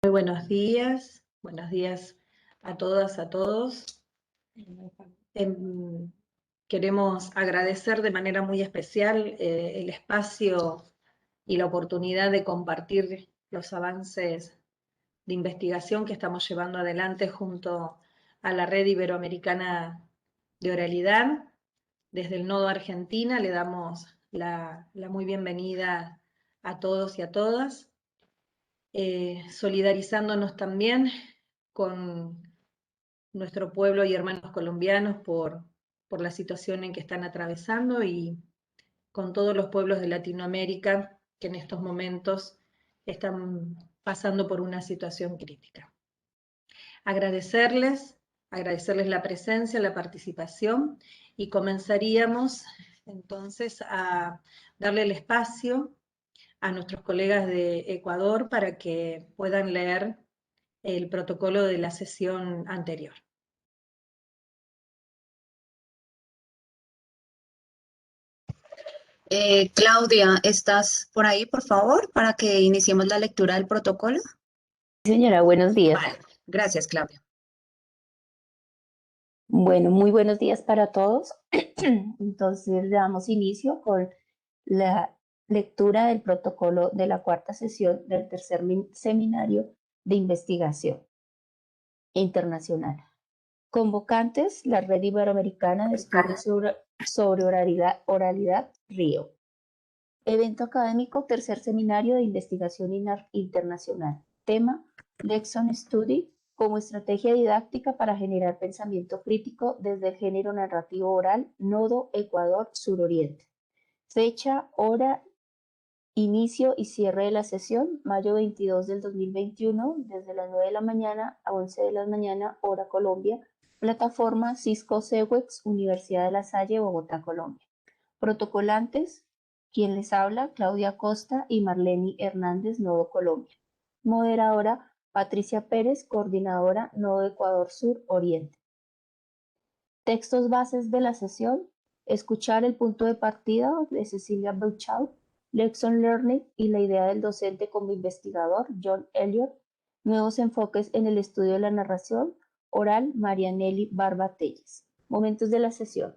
Muy buenos días a todas, a todos. Queremos agradecer de manera muy especial el espacio y la oportunidad de compartir los avances de investigación que estamos llevando adelante junto a la Red Iberoamericana de Oralidad. Desde el Nodo Argentina le damos la muy bienvenida a todos y a todas. Solidarizándonos también con nuestro pueblo y hermanos colombianos por la situación en que están atravesando y con todos los pueblos de Latinoamérica que en estos momentos están pasando por una situación crítica. Agradecerles la presencia, la participación y comenzaríamos entonces a darle el espacio a nuestros colegas de Ecuador para que puedan leer el protocolo de la sesión anterior. Claudia, ¿estás por ahí, por favor, para que iniciemos la lectura del protocolo? Señora, buenos días. Vale, gracias, Claudia. Bueno, muy buenos días para todos. Entonces, le damos inicio con la lectura del protocolo de la cuarta sesión del tercer seminario de investigación internacional. Convocantes, la Red Iberoamericana de Estudios sobre Oralidad, RIO. Evento académico, tercer seminario de investigación internacional. Tema, Lexon Study, como estrategia didáctica para generar pensamiento crítico desde el género narrativo oral, Nodo, Ecuador, Suroriente. Fecha, hora, inicio y cierre de la sesión, mayo 22 del 2021, desde las 9 de la mañana a 11 de la mañana, hora Colombia. Plataforma Cisco CEWEX, Universidad de La Salle, Bogotá, Colombia. Protocolantes, quien les habla, Claudia Costa y Marleni Hernández, Nodo Colombia. Moderadora, Patricia Pérez, coordinadora, Nodo Ecuador Sur Oriente. Textos bases de la sesión, escuchar el punto de partida de Cecilia Beuchau, Lexon Learning y la idea del docente como investigador, John Elliott, nuevos enfoques en el estudio de la narración, oral, Marianelli Barba Telles. Momentos de la sesión.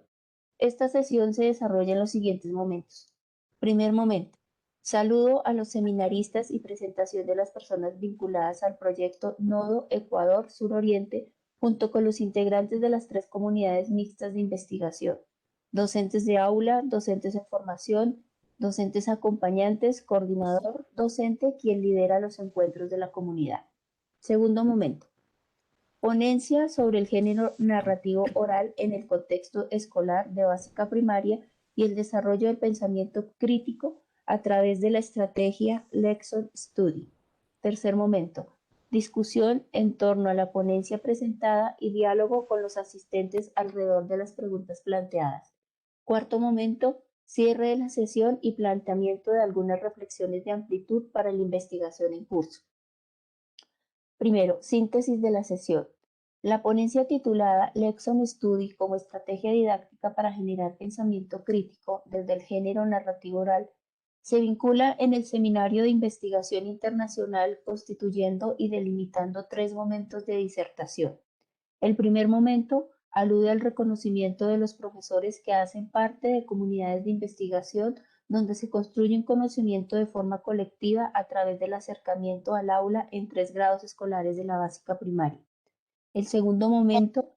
Esta sesión se desarrolla en los siguientes momentos. Primer momento. Saludo a los seminaristas y presentación de las personas vinculadas al proyecto Nodo Ecuador Suroriente junto con los integrantes de las 3 comunidades mixtas de investigación. Docentes de aula, docentes en formación, docentes acompañantes, coordinador, docente, quien lidera los encuentros de la comunidad. Segundo momento. Ponencia sobre el género narrativo oral en el contexto escolar de básica primaria y el desarrollo del pensamiento crítico a través de la estrategia Lexon Study. Tercer momento. Discusión en torno a la ponencia presentada y diálogo con los asistentes alrededor de las preguntas planteadas. Cuarto momento. Cierre de la sesión y planteamiento de algunas reflexiones de amplitud para la investigación en curso. Primero, síntesis de la sesión. La ponencia titulada Lexon Study como estrategia didáctica para generar pensamiento crítico desde el género narrativo oral se vincula en el seminario de investigación internacional constituyendo y delimitando 3 momentos de disertación. El primer momento alude al reconocimiento de los profesores que hacen parte de comunidades de investigación donde se construye un conocimiento de forma colectiva a través del acercamiento al aula en 3 grados escolares de la básica primaria. El segundo momento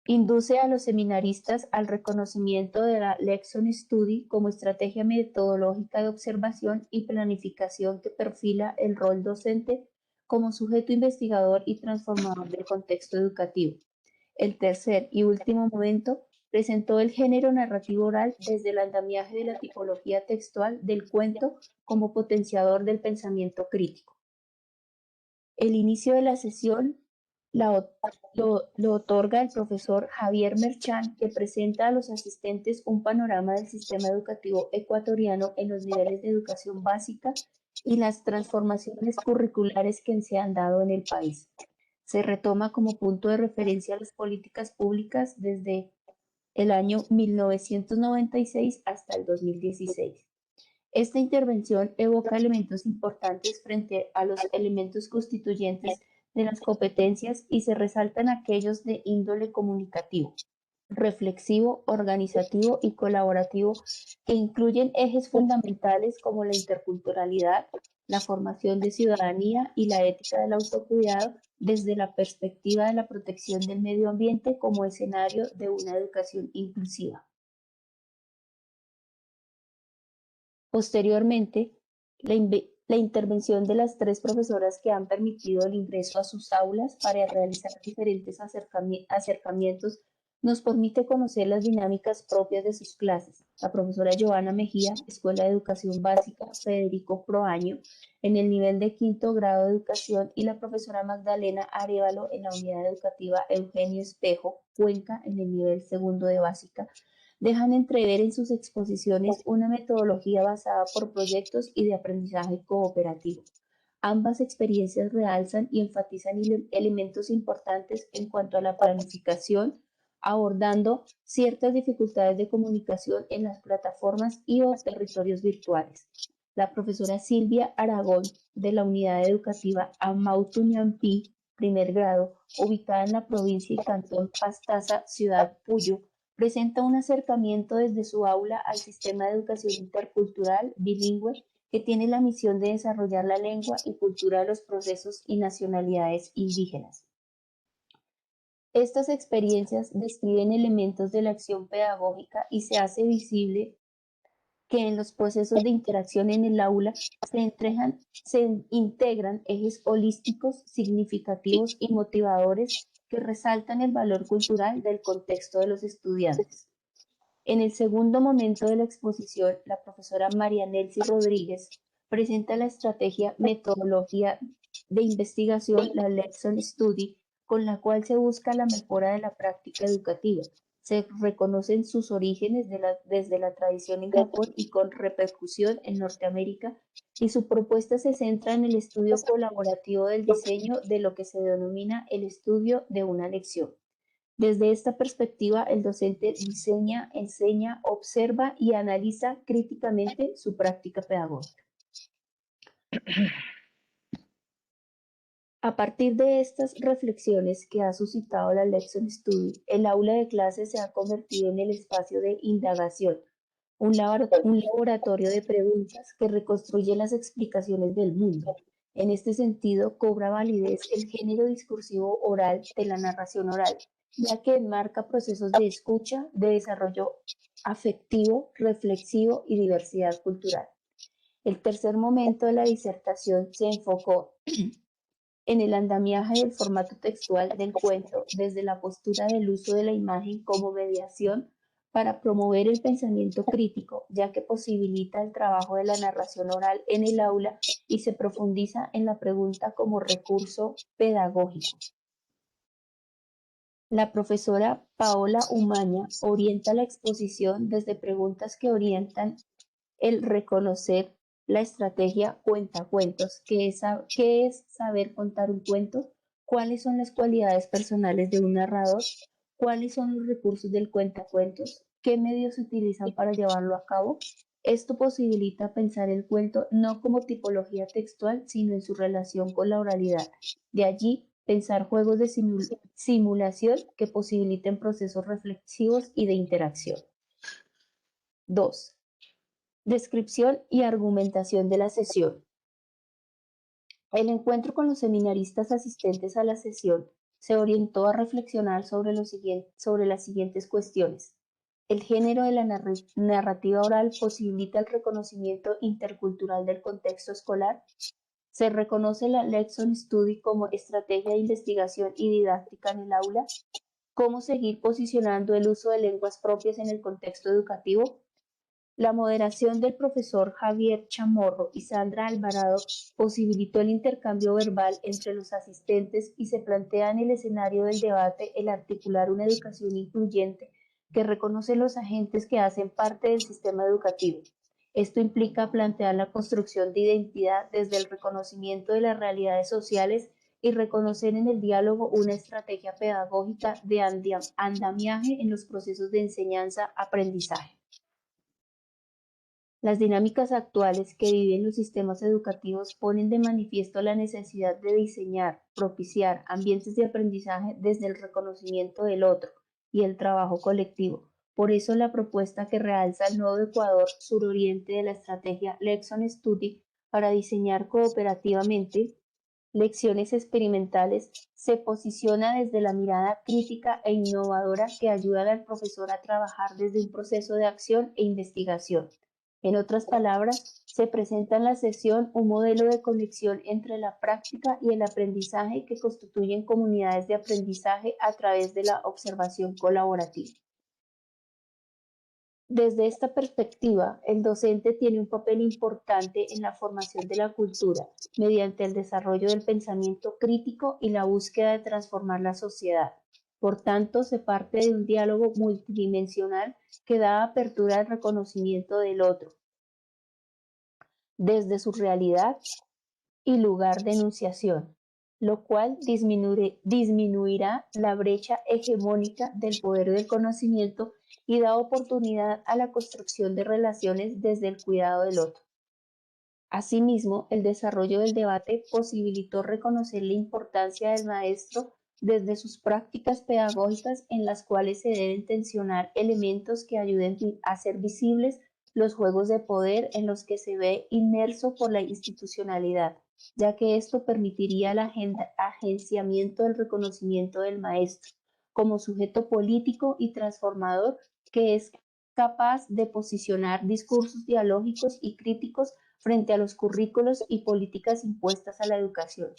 induce a los seminaristas al reconocimiento de la Lexon Study como estrategia metodológica de observación y planificación que perfila el rol docente como sujeto investigador y transformador del contexto educativo. El tercer y último momento presentó el género narrativo oral desde el andamiaje de la tipología textual del cuento como potenciador del pensamiento crítico. El inicio de la sesión lo otorga el profesor Javier Merchán, que presenta a los asistentes un panorama del sistema educativo ecuatoriano en los niveles de educación básica y las transformaciones curriculares que se han dado en el país. Se retoma como punto de referencia las políticas públicas desde el año 1996 hasta el 2016. Esta intervención evoca elementos importantes frente a los elementos constituyentes de las competencias y se resaltan aquellos de índole comunicativo, reflexivo, organizativo y colaborativo que incluyen ejes fundamentales como la interculturalidad, la formación de ciudadanía y la ética del autocuidado desde la perspectiva de la protección del medio ambiente como escenario de una educación inclusiva. Posteriormente, la intervención de las 3 profesoras que han permitido el ingreso a sus aulas para realizar diferentes acercamientos nos permite conocer las dinámicas propias de sus clases. La profesora Joana Mejía, Escuela de Educación Básica Federico Proaño, en el nivel de 5º grado de educación, y la profesora Magdalena Arévalo en la unidad educativa Eugenio Espejo, Cuenca, en el nivel 2º de básica, dejan entrever en sus exposiciones una metodología basada por proyectos y de aprendizaje cooperativo. Ambas experiencias realzan y enfatizan elementos importantes en cuanto a la planificación, abordando ciertas dificultades de comunicación en las plataformas y o territorios virtuales. La profesora Silvia Aragón, de la unidad educativa Amautuñampí, 1º grado, ubicada en la provincia y cantón Pastaza, ciudad Puyo, presenta un acercamiento desde su aula al sistema de educación intercultural bilingüe que tiene la misión de desarrollar la lengua y cultura de los procesos y nacionalidades indígenas. Estas experiencias describen elementos de la acción pedagógica y se hace visible que en los procesos de interacción en el aula se integran ejes holísticos, significativos y motivadores que resaltan el valor cultural del contexto de los estudiantes. En el segundo momento de la exposición, la profesora María Nelcy Rodríguez presenta la estrategia metodología de investigación, la Lesson Study, con la cual se busca la mejora de la práctica educativa. Se reconocen sus orígenes desde la tradición en Japón y con repercusión en Norteamérica, y su propuesta se centra en el estudio colaborativo del diseño de lo que se denomina el estudio de una lección. Desde esta perspectiva, el docente diseña, enseña, observa y analiza críticamente su práctica pedagógica. A partir de estas reflexiones que ha suscitado la Lesson Study, el aula de clase se ha convertido en el espacio de indagación, un laboratorio de preguntas que reconstruye las explicaciones del mundo. En este sentido, cobra validez el género discursivo oral de la narración oral, ya que enmarca procesos de escucha, de desarrollo afectivo, reflexivo y diversidad cultural. El tercer momento de la disertación se enfocó en el andamiaje del formato textual del cuento desde la postura del uso de la imagen como mediación para promover el pensamiento crítico, ya que posibilita el trabajo de la narración oral en el aula y se profundiza en la pregunta como recurso pedagógico. La profesora Paola Umaña orienta la exposición desde preguntas que orientan el reconocer la estrategia cuentacuentos, ¿qué es saber contar un cuento? ¿Cuáles son las cualidades personales de un narrador? ¿Cuáles son los recursos del cuentacuentos? ¿Qué medios se utilizan para llevarlo a cabo? Esto posibilita pensar el cuento no como tipología textual, sino en su relación con la oralidad. De allí, pensar juegos de simulación que posibiliten procesos reflexivos y de interacción. 2. Descripción y argumentación de la sesión. El encuentro con los seminaristas asistentes a la sesión se orientó a reflexionar sobre las siguientes cuestiones. El género de la narrativa oral posibilita el reconocimiento intercultural del contexto escolar. Se reconoce la Lesson Study como estrategia de investigación y didáctica en el aula. ¿Cómo seguir posicionando el uso de lenguas propias en el contexto educativo? La moderación del profesor Javier Chamorro y Sandra Alvarado posibilitó el intercambio verbal entre los asistentes y se plantea en el escenario del debate el articular una educación incluyente que reconoce los agentes que hacen parte del sistema educativo. Esto implica plantear la construcción de identidad desde el reconocimiento de las realidades sociales y reconocer en el diálogo una estrategia pedagógica de andamiaje en los procesos de enseñanza-aprendizaje. Las dinámicas actuales que viven los sistemas educativos ponen de manifiesto la necesidad de diseñar, propiciar ambientes de aprendizaje desde el reconocimiento del otro y el trabajo colectivo. Por eso la propuesta que realza el Nodo Ecuador suroriente de la estrategia Lexon Study para diseñar cooperativamente lecciones experimentales se posiciona desde la mirada crítica e innovadora que ayuda al profesor a trabajar desde un proceso de acción e investigación. En otras palabras, se presenta en la sesión un modelo de conexión entre la práctica y el aprendizaje que constituyen comunidades de aprendizaje a través de la observación colaborativa. Desde esta perspectiva, el docente tiene un papel importante en la formación de la cultura, mediante el desarrollo del pensamiento crítico y la búsqueda de transformar la sociedad. Por tanto, se parte de un diálogo multidimensional que da apertura al reconocimiento del otro, desde su realidad y lugar de enunciación, lo cual disminuirá la brecha hegemónica del poder del conocimiento y da oportunidad a la construcción de relaciones desde el cuidado del otro. Asimismo, el desarrollo del debate posibilitó reconocer la importancia del maestro desde sus prácticas pedagógicas en las cuales se deben tensionar elementos que ayuden a hacer visibles los juegos de poder en los que se ve inmerso por la institucionalidad, ya que esto permitiría el agenciamiento del reconocimiento del maestro como sujeto político y transformador que es capaz de posicionar discursos dialógicos y críticos frente a los currículos y políticas impuestas a la educación.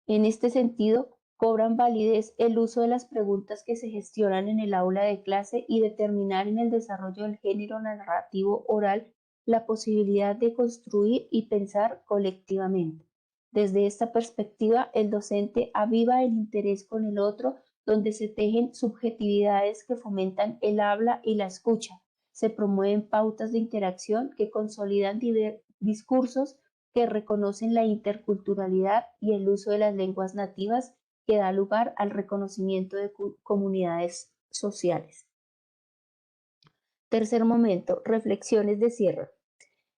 En este sentido, cobran validez el uso de las preguntas que se gestionan en el aula de clase y determinar en el desarrollo del género narrativo oral la posibilidad de construir y pensar colectivamente. Desde esta perspectiva, el docente aviva el interés con el otro, donde se tejen subjetividades que fomentan el habla y la escucha. Se promueven pautas de interacción que consolidan discursos que reconocen la interculturalidad y el uso de las lenguas nativas que da lugar al reconocimiento de comunidades sociales. Tercer momento, reflexiones de cierre.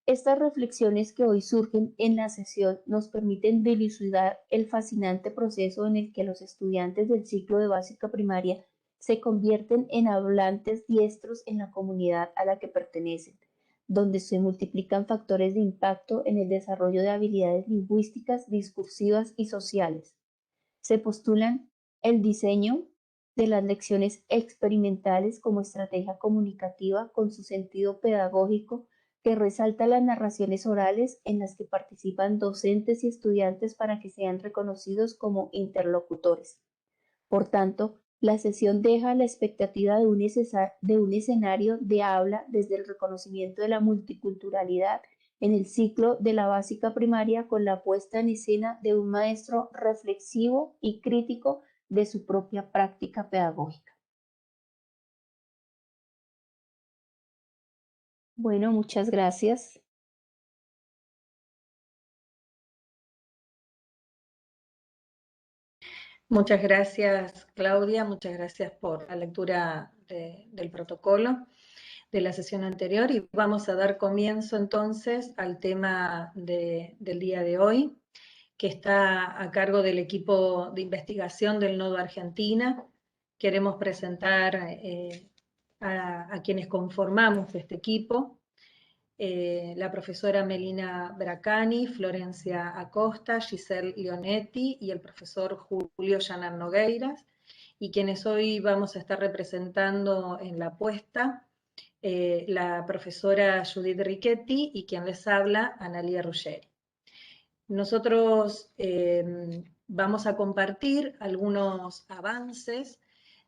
Estas reflexiones que hoy surgen en la sesión nos permiten dilucidar el fascinante proceso en el que los estudiantes del ciclo de básica primaria se convierten en hablantes diestros en la comunidad a la que pertenecen, donde se multiplican factores de impacto en el desarrollo de habilidades lingüísticas, discursivas y sociales. Se postulan el diseño de las lecciones experimentales como estrategia comunicativa con su sentido pedagógico que resalta las narraciones orales en las que participan docentes y estudiantes para que sean reconocidos como interlocutores. Por tanto, la sesión deja la expectativa de un escenario de habla desde el reconocimiento de la multiculturalidad en el ciclo de la básica primaria con la puesta en escena de un maestro reflexivo y crítico de su propia práctica pedagógica. Bueno, muchas gracias. Muchas gracias, Claudia. Muchas gracias por la lectura del protocolo de la sesión anterior y vamos a dar comienzo entonces al tema del día de hoy, que está a cargo del equipo de investigación del Nodo Argentina. Queremos presentar a quienes conformamos este equipo. La profesora Melina Bracani, Florencia Acosta, Giselle Leonetti y el profesor Julio Yanan Nogueiras, y quienes hoy vamos a estar representando en la puesta, la profesora Judith Richetti y quien les habla, Analia Ruggeri. Nosotros vamos a compartir algunos avances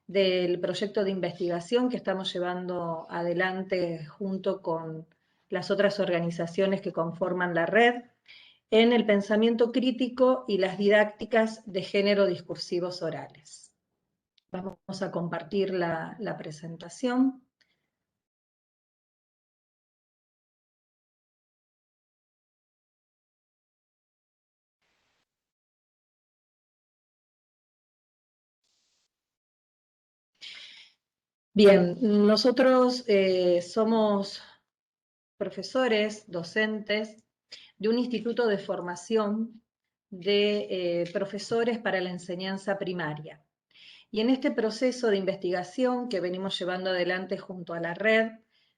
del proyecto de investigación que estamos llevando adelante junto con las otras organizaciones que conforman la red en el pensamiento crítico y las didácticas de género discursivos orales. Vamos a compartir la presentación. Bien, nosotros somos profesores, docentes de un instituto de formación de profesores para la enseñanza primaria. Y en este proceso de investigación que venimos llevando adelante junto a la red,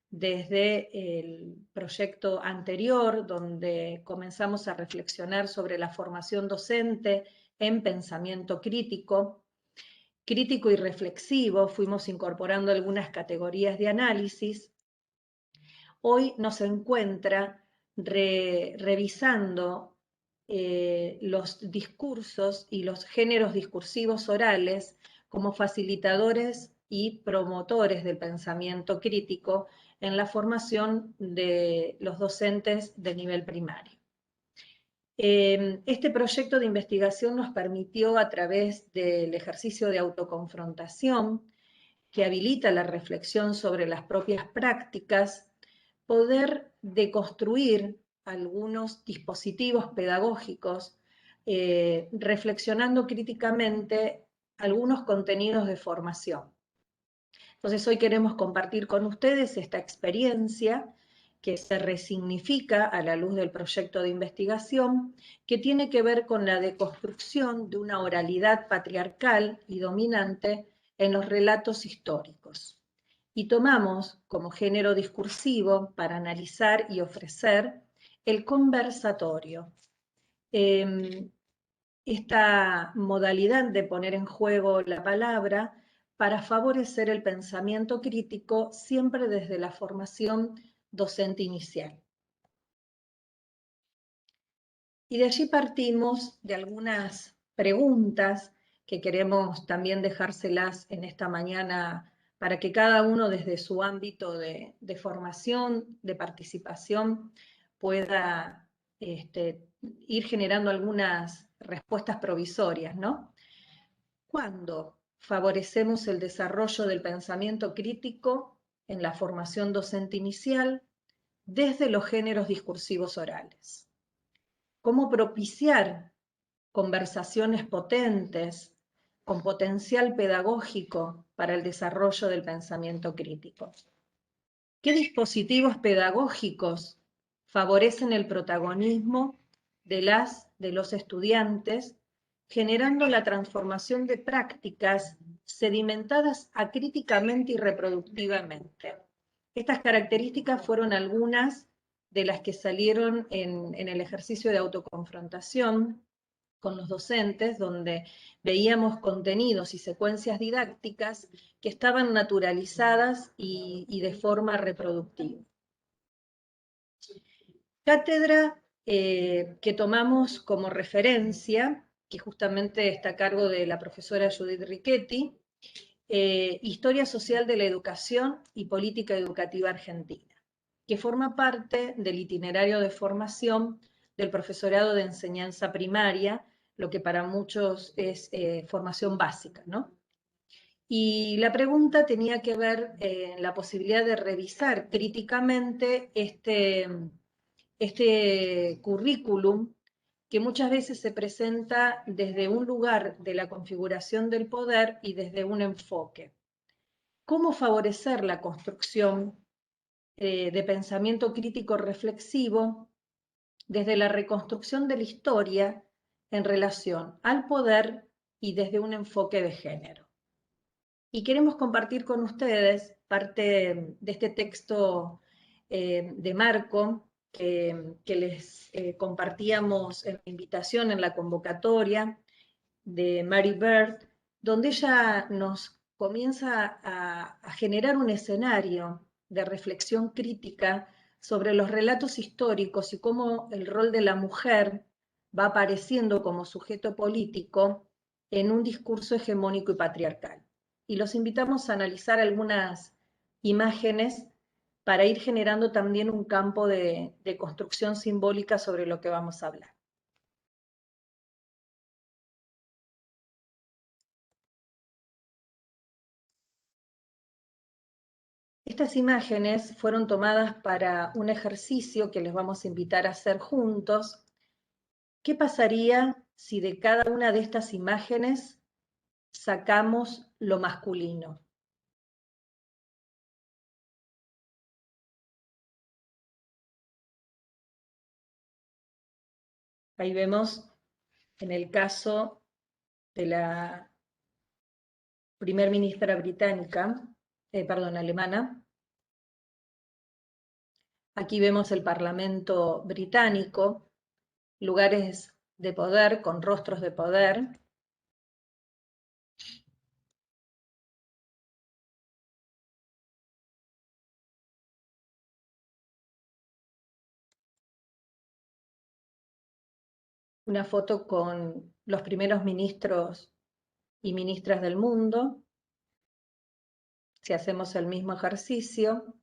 desde el proyecto anterior, donde comenzamos a reflexionar sobre la formación docente en pensamiento crítico y reflexivo, fuimos incorporando algunas categorías de análisis. Hoy nos encuentra revisando los discursos y los géneros discursivos orales como facilitadores y promotores del pensamiento crítico en la formación de los docentes de nivel primario. Este proyecto de investigación nos permitió, a través del ejercicio de autoconfrontación, que habilita la reflexión sobre las propias prácticas, poder deconstruir algunos dispositivos pedagógicos, reflexionando críticamente algunos contenidos de formación. Entonces hoy queremos compartir con ustedes esta experiencia que se resignifica a la luz del proyecto de investigación, que tiene que ver con la deconstrucción de una oralidad patriarcal y dominante en los relatos históricos. Y tomamos como género discursivo para analizar y ofrecer el conversatorio. Esta modalidad de poner en juego la palabra para favorecer el pensamiento crítico siempre desde la formación docente inicial. Y de allí partimos de algunas preguntas que queremos también dejárselas en esta mañana para que cada uno desde su ámbito de formación, de participación, pueda ir generando algunas respuestas provisorias, ¿no? ¿Cuándo favorecemos el desarrollo del pensamiento crítico en la formación docente inicial desde los géneros discursivos orales? ¿Cómo propiciar conversaciones potentes con potencial pedagógico para el desarrollo del pensamiento crítico? ¿Qué dispositivos pedagógicos favorecen el protagonismo de los estudiantes, generando la transformación de prácticas sedimentadas acríticamente y reproductivamente? Estas características fueron algunas de las que salieron en el ejercicio de autoconfrontación con los docentes, donde veíamos contenidos y secuencias didácticas que estaban naturalizadas y de forma reproductiva. Cátedra que tomamos como referencia, que justamente está a cargo de la profesora Judith Richetti, Historia Social de la Educación y Política Educativa Argentina, que forma parte del itinerario de formación del profesorado de enseñanza primaria, lo que para muchos es formación básica, ¿no? Y la pregunta tenía que ver en la posibilidad de revisar críticamente este currículum que muchas veces se presenta desde un lugar de la configuración del poder y desde un enfoque. ¿Cómo favorecer la construcción de pensamiento crítico reflexivo desde la reconstrucción de la historia en relación al poder y desde un enfoque de género? Y queremos compartir con ustedes parte de este texto de Marco que les compartíamos en la invitación, en la convocatoria de Mary Bird, donde ella nos comienza a generar un escenario de reflexión crítica sobre los relatos históricos y cómo el rol de la mujer va apareciendo como sujeto político en un discurso hegemónico y patriarcal. Y los invitamos a analizar algunas imágenes para ir generando también un campo de construcción simbólica sobre lo que vamos a hablar. Estas imágenes fueron tomadas para un ejercicio que les vamos a invitar a hacer juntos. ¿Qué pasaría si de cada una de estas imágenes sacamos lo masculino? Ahí vemos en el caso de la primer ministra británica, alemana. Aquí vemos el Parlamento británico, lugares de poder, con rostros de poder. Una foto con los primeros ministros y ministras del mundo. Si hacemos el mismo ejercicio.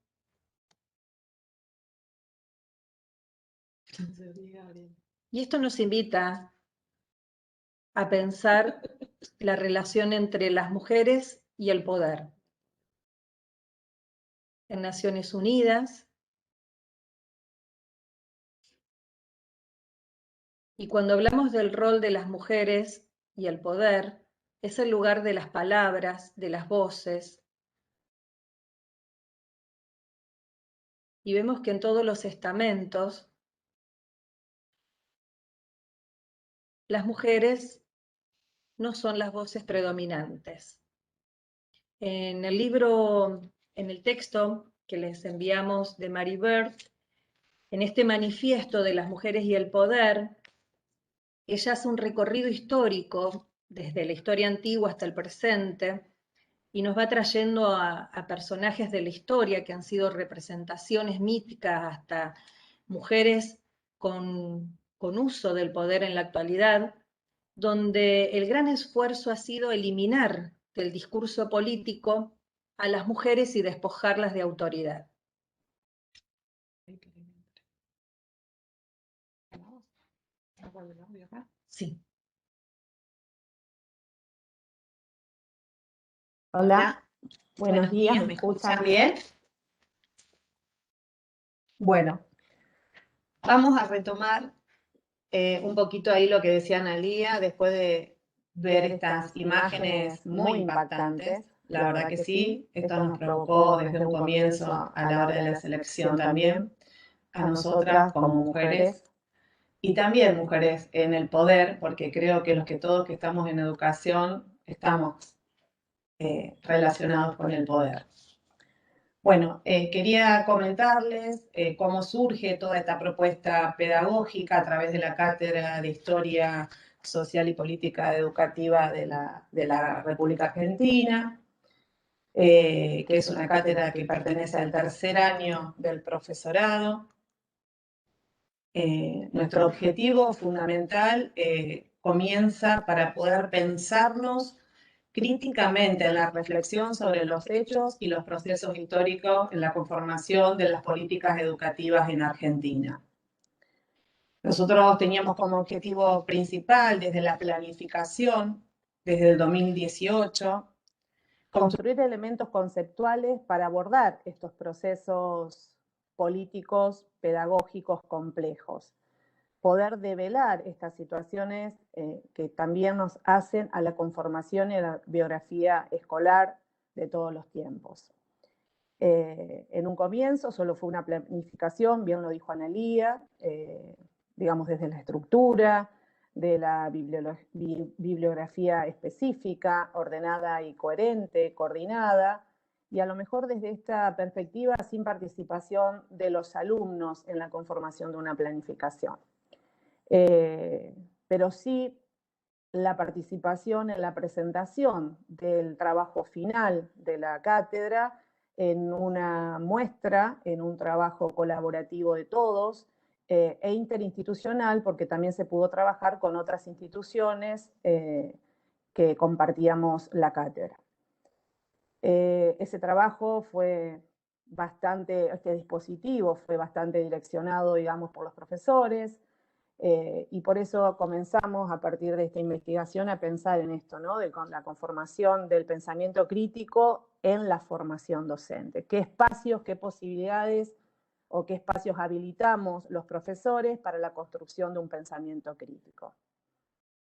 Y esto nos invita a pensar la relación entre las mujeres y el poder. En Naciones Unidas, y cuando hablamos del rol de las mujeres y el poder, es el lugar de las palabras, de las voces. Y vemos que en todos los estamentos, las mujeres no son las voces predominantes. En el libro, en el texto que les enviamos de Mary Bird, en este manifiesto de las mujeres y el poder, ella hace un recorrido histórico desde la historia antigua hasta el presente y nos va trayendo a personajes de la historia que han sido representaciones míticas hasta mujeres con uso del poder en la actualidad, donde el gran esfuerzo ha sido eliminar del discurso político a las mujeres y despojarlas de autoridad. Sí. Hola, buenos días, ¿me escuchan bien? Bueno, vamos a retomar un poquito ahí lo que decía Analía, después de ver estas imágenes muy impactantes. La verdad que sí, esto nos provocó desde un comienzo a la hora de la selección también, a nosotras como mujeres y también mujeres en el poder, porque creo que todos que estamos en educación estamos relacionados con el poder. Bueno, quería comentarles cómo surge toda esta propuesta pedagógica a través de la Cátedra de Historia Social y Política Educativa de la República Argentina, que es una cátedra que pertenece al tercer año del profesorado. Nuestro objetivo fundamental comienza para poder pensarnos críticamente en la reflexión sobre los hechos y los procesos históricos en la conformación de las políticas educativas en Argentina. Nosotros teníamos como objetivo principal desde la planificación, desde el 2018, construir elementos conceptuales para abordar estos procesos políticos, pedagógicos complejos. Poder develar estas situaciones que también nos hacen a la conformación y la biografía escolar de todos los tiempos. En un comienzo solo fue una planificación, bien lo dijo Analía, digamos desde la estructura, de la bibliografía específica, ordenada y coherente, coordinada, y a lo mejor desde esta perspectiva sin participación de los alumnos en la conformación de una planificación. Pero sí la participación en la presentación del trabajo final de la cátedra en una muestra, en un trabajo colaborativo de todos e interinstitucional, porque también se pudo trabajar con otras instituciones que compartíamos la cátedra. Ese trabajo fue bastante, este dispositivo fue bastante direccionado, digamos, por los profesores, y por eso comenzamos a partir de esta investigación a pensar en esto, ¿no? Con la conformación del pensamiento crítico en la formación docente. ¿Qué espacios, qué posibilidades o qué espacios habilitamos los profesores para la construcción de un pensamiento crítico?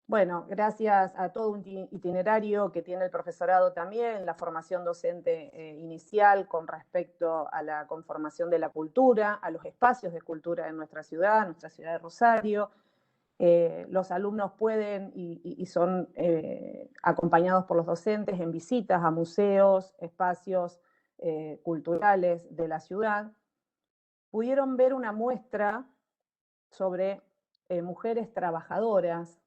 Bueno, gracias a todo un itinerario que tiene el profesorado también, la formación docente inicial con respecto a la conformación de la cultura, a los espacios de cultura en nuestra ciudad de Rosario, Los alumnos pueden y son acompañados por los docentes en visitas a museos, espacios culturales de la ciudad. Pudieron ver una muestra sobre mujeres trabajadoras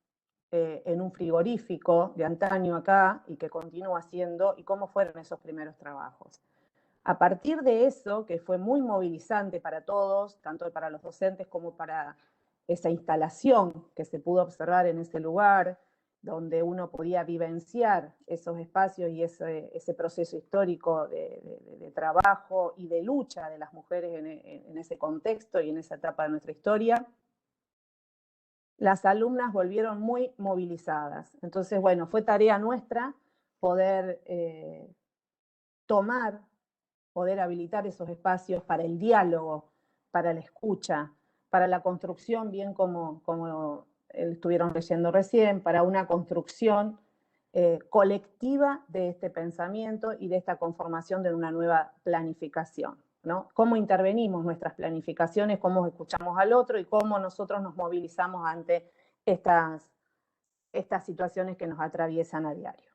en un frigorífico de antaño acá y que continúa siendo, y cómo fueron esos primeros trabajos. A partir de eso, que fue muy movilizante para todos, tanto para los docentes como para esa instalación que se pudo observar en ese lugar, donde uno podía vivenciar esos espacios y ese proceso histórico de trabajo y de lucha de las mujeres en ese contexto y en esa etapa de nuestra historia, las alumnas volvieron muy movilizadas. Entonces, bueno, fue tarea nuestra poder poder habilitar esos espacios para el diálogo, para la escucha, para la construcción, bien como estuvieron leyendo recién, para una construcción colectiva de este pensamiento y de esta conformación de una nueva planificación, ¿no? Cómo intervenimos nuestras planificaciones, cómo escuchamos al otro y cómo nosotros nos movilizamos ante estas situaciones que nos atraviesan a diario.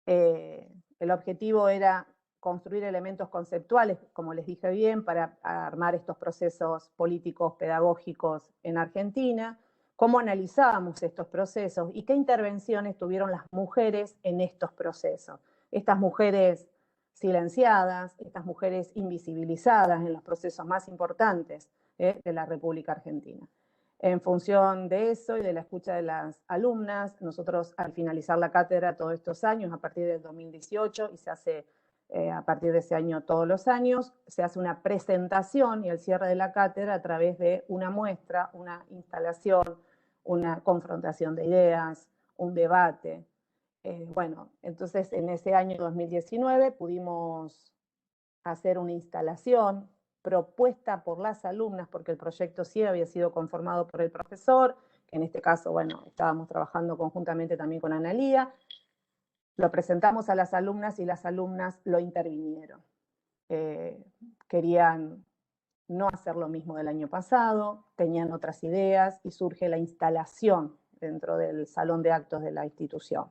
El objetivo era construir elementos conceptuales, como les dije bien, para armar estos procesos políticos, pedagógicos en Argentina, cómo analizábamos estos procesos y qué intervenciones tuvieron las mujeres en estos procesos. Estas mujeres silenciadas, estas mujeres invisibilizadas en los procesos más importantes de la República Argentina. En función de eso y de la escucha de las alumnas, nosotros al finalizar la cátedra todos estos años, a partir del 2018, y se hace a partir de ese año todos los años, se hace una presentación y el cierre de la cátedra a través de una muestra, una instalación, una confrontación de ideas, un debate. Bueno, entonces en ese año 2019 pudimos hacer una instalación propuesta por las alumnas, porque el proyecto sí había sido conformado por el profesor, que en este caso, bueno, estábamos trabajando conjuntamente también con Analía. Lo presentamos a las alumnas y las alumnas lo intervinieron. Querían no hacer lo mismo del año pasado, tenían otras ideas y surge la instalación dentro del salón de actos de la institución,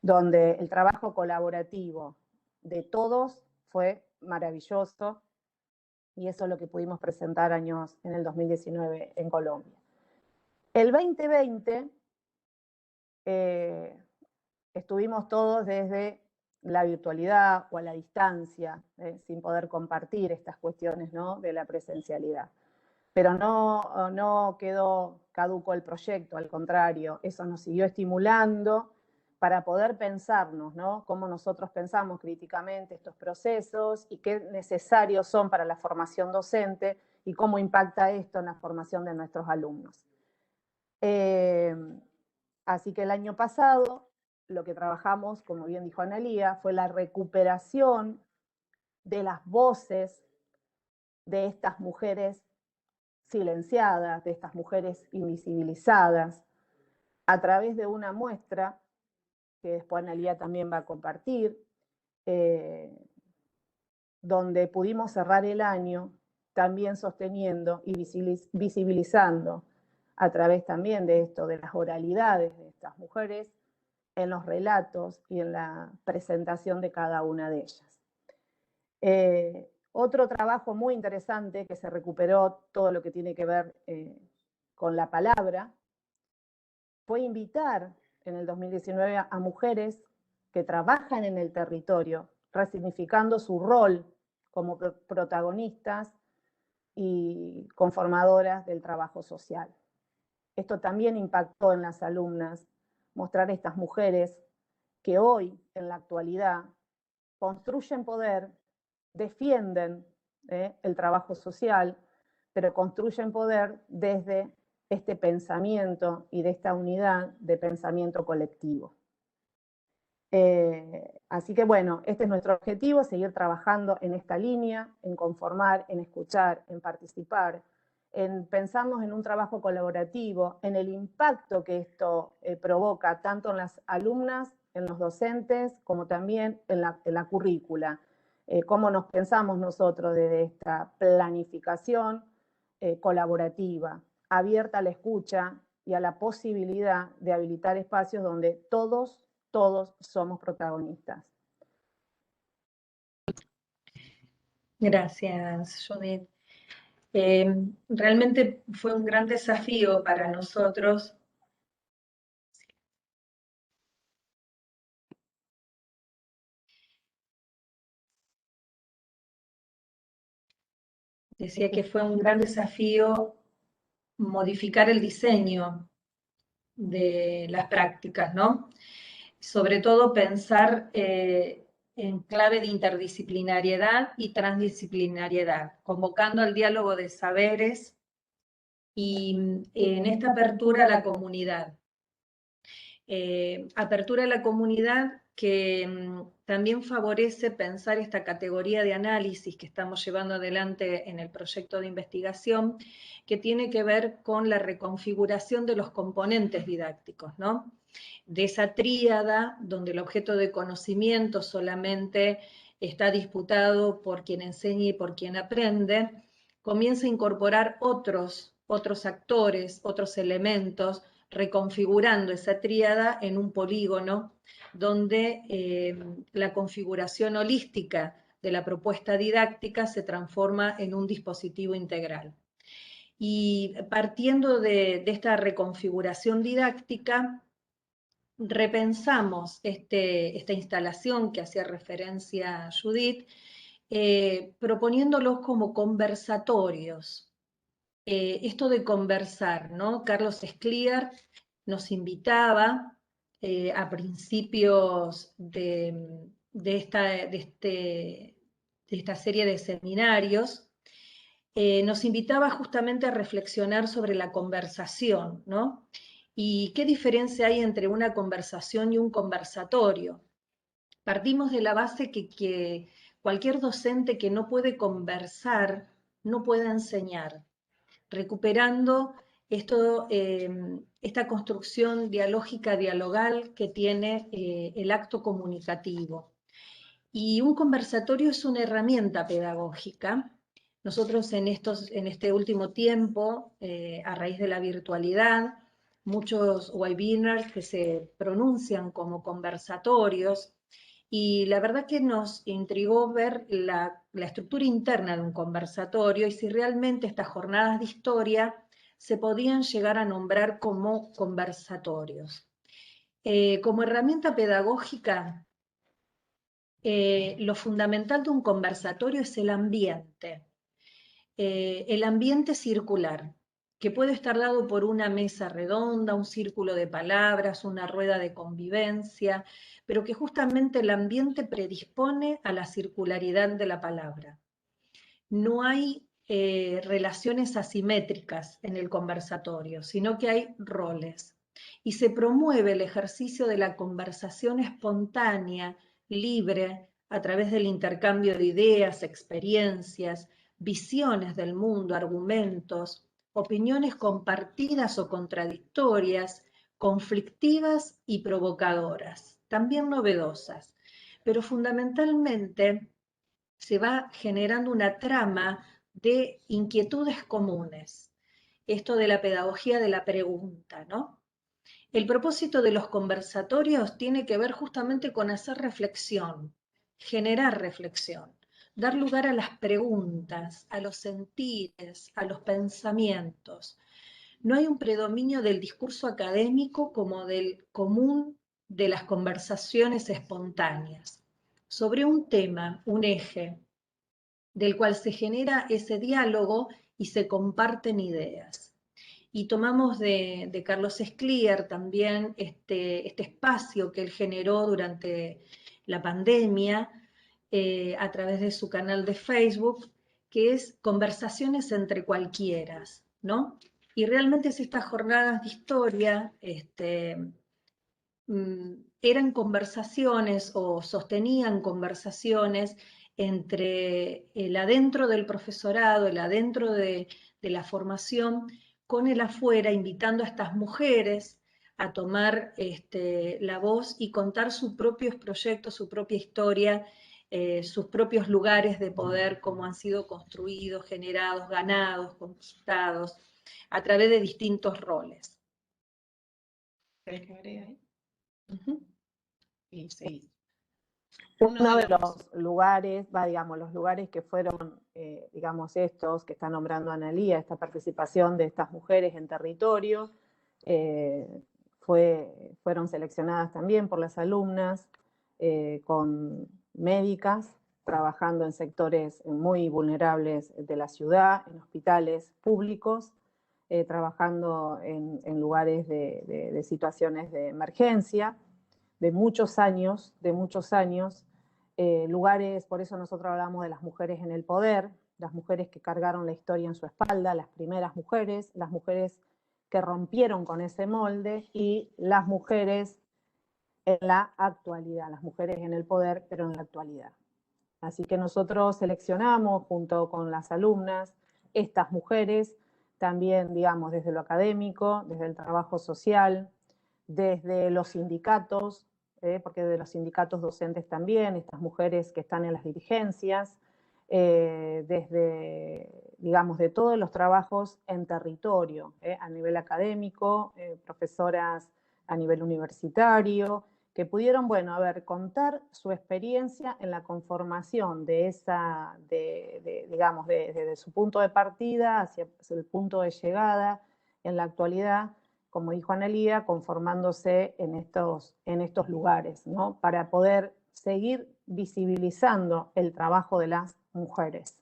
donde el trabajo colaborativo de todos fue maravilloso y eso es lo que pudimos presentar en el 2019 en Colombia. El 2020 estuvimos todos desde la virtualidad o a la distancia, sin poder compartir estas cuestiones, ¿no?, de la presencialidad. Pero no quedó caduco el proyecto, al contrario, eso nos siguió estimulando para poder pensarnos, ¿no?, cómo nosotros pensamos críticamente estos procesos y qué necesarios son para la formación docente y cómo impacta esto en la formación de nuestros alumnos. Así que el año pasado lo que trabajamos, como bien dijo Analía, fue la recuperación de las voces de estas mujeres silenciadas, de estas mujeres invisibilizadas, a través de una muestra que después Analía también va a compartir, donde pudimos cerrar el año también sosteniendo y visibilizando a través también de esto, de las oralidades de estas mujeres, en los relatos y en la presentación de cada una de ellas. Otro trabajo muy interesante que se recuperó todo lo que tiene que ver con la palabra fue invitar en el 2019 a mujeres que trabajan en el territorio, resignificando su rol como protagonistas y conformadoras del trabajo social. Esto también impactó en las alumnas, mostrar a estas mujeres que hoy, en la actualidad, construyen poder, defienden el trabajo social, pero construyen poder desde este pensamiento y de esta unidad de pensamiento colectivo. Así que bueno, este es nuestro objetivo, seguir trabajando en esta línea, en conformar, en escuchar, en participar, en pensarnos en un trabajo colaborativo, en el impacto que esto provoca tanto en las alumnas, en los docentes, como también en la currícula. Cómo nos pensamos nosotros desde esta planificación colaborativa, abierta a la escucha y a la posibilidad de habilitar espacios donde todos somos protagonistas. Gracias, Judith. Realmente fue un gran desafío para nosotros. Decía que fue un gran desafío modificar el diseño de las prácticas, ¿no? Sobre todo pensar en clave de interdisciplinariedad y transdisciplinariedad, convocando al diálogo de saberes y en esta apertura a la comunidad. Apertura a la comunidad que también favorece pensar esta categoría de análisis que estamos llevando adelante en el proyecto de investigación, que tiene que ver con la reconfiguración de los componentes didácticos, ¿no? De esa tríada donde el objeto de conocimiento solamente está disputado por quien enseña y por quien aprende, comienza a incorporar otros actores, otros elementos, reconfigurando esa tríada en un polígono donde la configuración holística de la propuesta didáctica se transforma en un dispositivo integral. Y partiendo de esta reconfiguración didáctica, repensamos esta instalación que hacía referencia a Judith, proponiéndolos como conversatorios. Esto de conversar, ¿no? Carlos Escliar nos invitaba a principios de esta serie de seminarios, nos invitaba justamente a reflexionar sobre la conversación, ¿no? Y qué diferencia hay entre una conversación y un conversatorio. Partimos de la base que cualquier docente que no puede conversar no puede enseñar, recuperando esta construcción dialógica, dialogal que tiene el acto comunicativo. Y un conversatorio es una herramienta pedagógica. Nosotros en este último tiempo, a raíz de la virtualidad, muchos webinars que se pronuncian como conversatorios, y la verdad que nos intrigó ver la estructura interna de un conversatorio y si realmente estas jornadas de historia se podían llegar a nombrar como conversatorios. Como herramienta pedagógica, lo fundamental de un conversatorio es el ambiente circular, que puede estar dado por una mesa redonda, un círculo de palabras, una rueda de convivencia, pero que justamente el ambiente predispone a la circularidad de la palabra. No hay relaciones asimétricas en el conversatorio, sino que hay roles. Y se promueve el ejercicio de la conversación espontánea, libre, a través del intercambio de ideas, experiencias, visiones del mundo, argumentos, opiniones compartidas o contradictorias, conflictivas y provocadoras, también novedosas, pero fundamentalmente se va generando una trama de inquietudes comunes. Esto de la pedagogía de la pregunta, ¿no? El propósito de los conversatorios tiene que ver justamente con hacer reflexión, generar reflexión, dar lugar a las preguntas, a los sentires, a los pensamientos. No hay un predominio del discurso académico como del común de las conversaciones espontáneas. Sobre un tema, un eje, del cual se genera ese diálogo y se comparten ideas. Y tomamos de Carlos Escliar también este espacio que él generó durante la pandemia a través de su canal de Facebook, que es Conversaciones entre cualquieras, ¿no? Y realmente estas jornadas de historia eran conversaciones o sostenían conversaciones entre el adentro del profesorado, el adentro de la formación, con el afuera, invitando a estas mujeres a tomar la voz y contar sus propios proyectos, su propia historia, sus propios lugares de poder, cómo han sido construidos, generados, ganados, conquistados, a través de distintos roles. ¿Querés que agregue ahí? Ujú. Y sí. Uno de los lugares, digamos, los lugares que fueron, digamos, estos que está nombrando Analía, esta participación de estas mujeres en territorio, fueron seleccionadas también por las alumnas, con médicas, trabajando en sectores muy vulnerables de la ciudad, en hospitales públicos, trabajando en lugares de situaciones de emergencia, de muchos años, lugares, por eso nosotros hablamos de las mujeres en el poder, las mujeres que cargaron la historia en su espalda, las primeras mujeres, las mujeres que rompieron con ese molde y las mujeres en la actualidad, las mujeres en el poder, pero en la actualidad. Así que nosotros seleccionamos junto con las alumnas estas mujeres, también, digamos, desde lo académico, desde el trabajo social, desde los sindicatos, porque de los sindicatos docentes también, estas mujeres que están en las dirigencias, desde, digamos, de todos los trabajos en territorio, a nivel académico, profesoras a nivel universitario, que pudieron, bueno, contar su experiencia en la conformación de esa, digamos, desde su punto de partida hacia el punto de llegada en la actualidad, como dijo Analía, conformándose en estos lugares, ¿no? Para poder seguir visibilizando el trabajo de las mujeres.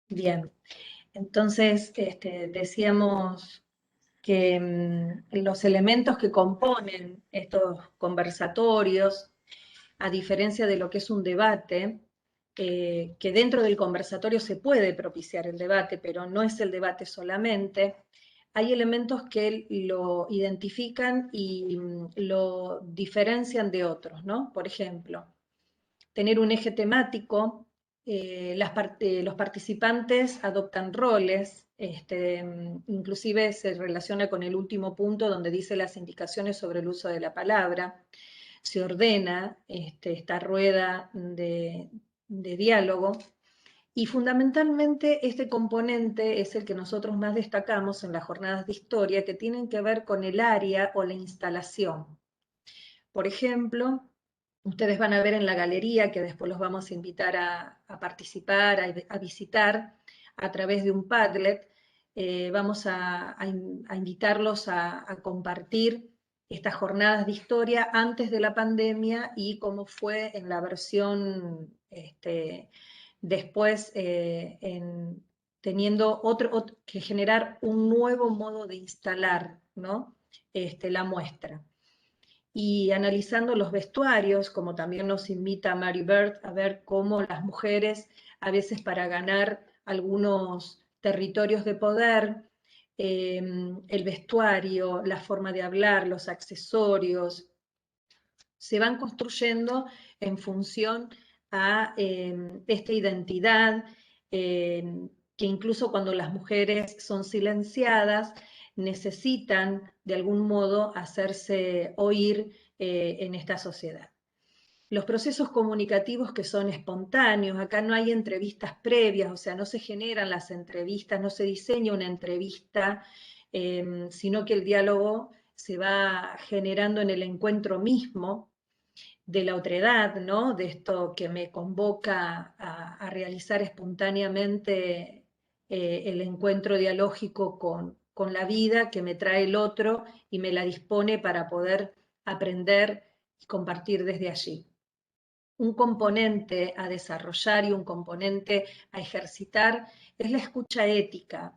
Bien, entonces decíamos que los elementos que componen estos conversatorios, a diferencia de lo que es un debate, que dentro del conversatorio se puede propiciar el debate, pero no es el debate solamente, hay elementos que lo identifican y lo diferencian de otros, ¿no? Por ejemplo, tener un eje temático, los participantes adoptan roles, inclusive se relaciona con el último punto donde dice las indicaciones sobre el uso de la palabra, se ordena esta rueda de diálogo y fundamentalmente este componente es el que nosotros más destacamos en las jornadas de historia que tienen que ver con el área o la instalación. Por ejemplo, ustedes van a ver en la galería, que después los vamos a invitar a participar, a visitar a través de un Padlet, vamos a invitarlos a compartir estas jornadas de historia antes de la pandemia y cómo fue en la versión después teniendo que generar un nuevo modo de instalar, ¿no? La muestra. Y analizando los vestuarios, como también nos invita Mary Bird a ver cómo las mujeres, a veces para ganar algunos territorios de poder, el vestuario, la forma de hablar, los accesorios, se van construyendo en función a esta identidad, que incluso cuando las mujeres son silenciadas, necesitan de algún modo hacerse oír en esta sociedad. Los procesos comunicativos que son espontáneos, acá no hay entrevistas previas, o sea, no se generan las entrevistas, no se diseña una entrevista, sino que el diálogo se va generando en el encuentro mismo de la otredad, ¿no? De esto que me convoca a realizar espontáneamente el encuentro dialógico con la vida que me trae el otro y me la dispone para poder aprender y compartir desde allí. Un componente a desarrollar y un componente a ejercitar es la escucha ética.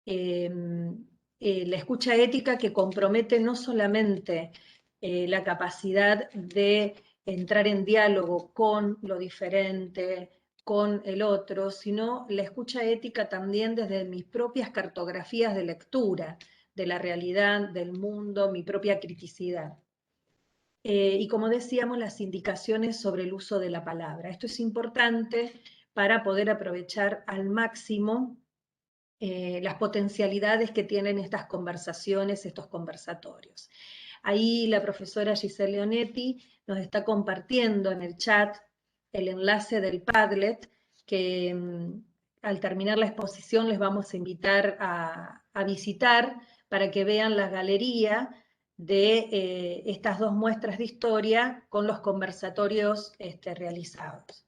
La escucha ética que compromete no solamente la capacidad de entrar en diálogo con lo diferente, con el otro, sino la escucha ética también desde mis propias cartografías de lectura de la realidad, del mundo, mi propia criticidad. Y como decíamos, las indicaciones sobre el uso de la palabra. Esto es importante para poder aprovechar al máximo las potencialidades que tienen estas conversaciones, estos conversatorios. Ahí la profesora Giselle Leonetti nos está compartiendo en el chat el enlace del Padlet, que al terminar la exposición les vamos a invitar a visitar para que vean la galería de estas dos muestras de historia con los conversatorios realizados.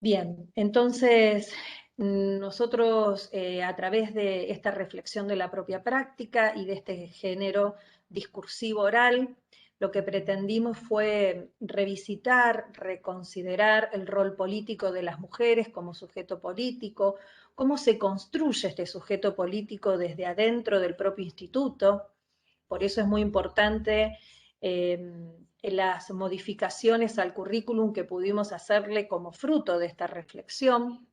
Bien, entonces nosotros a través de esta reflexión de la propia práctica y de este género discursivo oral, lo que pretendimos fue revisitar, reconsiderar el rol político de las mujeres como sujeto político, cómo se construye este sujeto político desde adentro del propio instituto. Por eso es muy importante las modificaciones al currículum que pudimos hacerle como fruto de esta reflexión,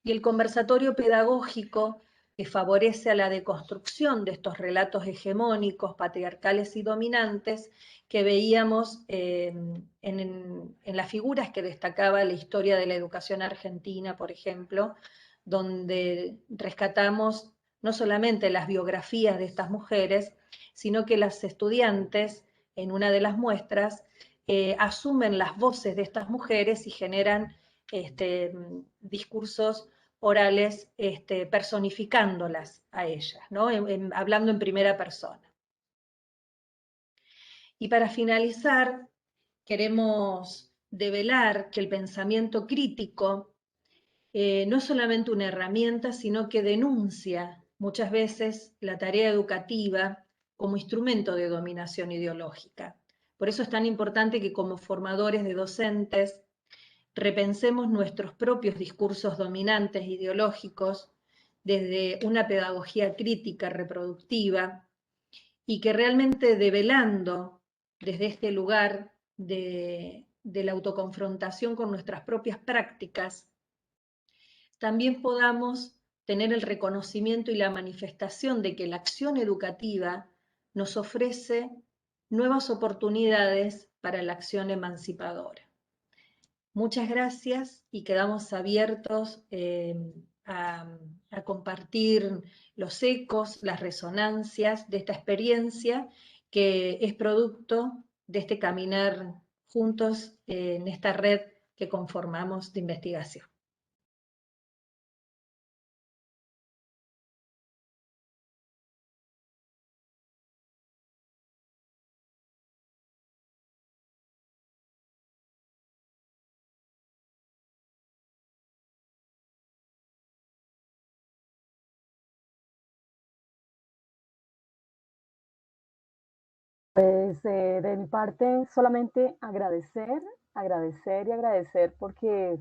y el conversatorio pedagógico que favorece a la deconstrucción de estos relatos hegemónicos, patriarcales y dominantes que veíamos en las figuras que destacaba la historia de la educación argentina, por ejemplo, donde rescatamos no solamente las biografías de estas mujeres, sino que las estudiantes, en una de las muestras, asumen las voces de estas mujeres y generan discursos orales personificándolas a ellas, ¿no? Hablando en primera persona. Y para finalizar, queremos develar que el pensamiento crítico no es solamente una herramienta, sino que denuncia muchas veces la tarea educativa como instrumento de dominación ideológica. Por eso es tan importante que como formadores de docentes repensemos nuestros propios discursos dominantes ideológicos desde una pedagogía crítica reproductiva y que realmente develando desde este lugar de la autoconfrontación con nuestras propias prácticas, también podamos tener el reconocimiento y la manifestación de que la acción educativa nos ofrece nuevas oportunidades para la acción emancipadora. Muchas gracias y quedamos abiertos a compartir los ecos, las resonancias de esta experiencia que es producto de este caminar juntos en esta red que conformamos de investigación. Pues de mi parte solamente agradecer y agradecer porque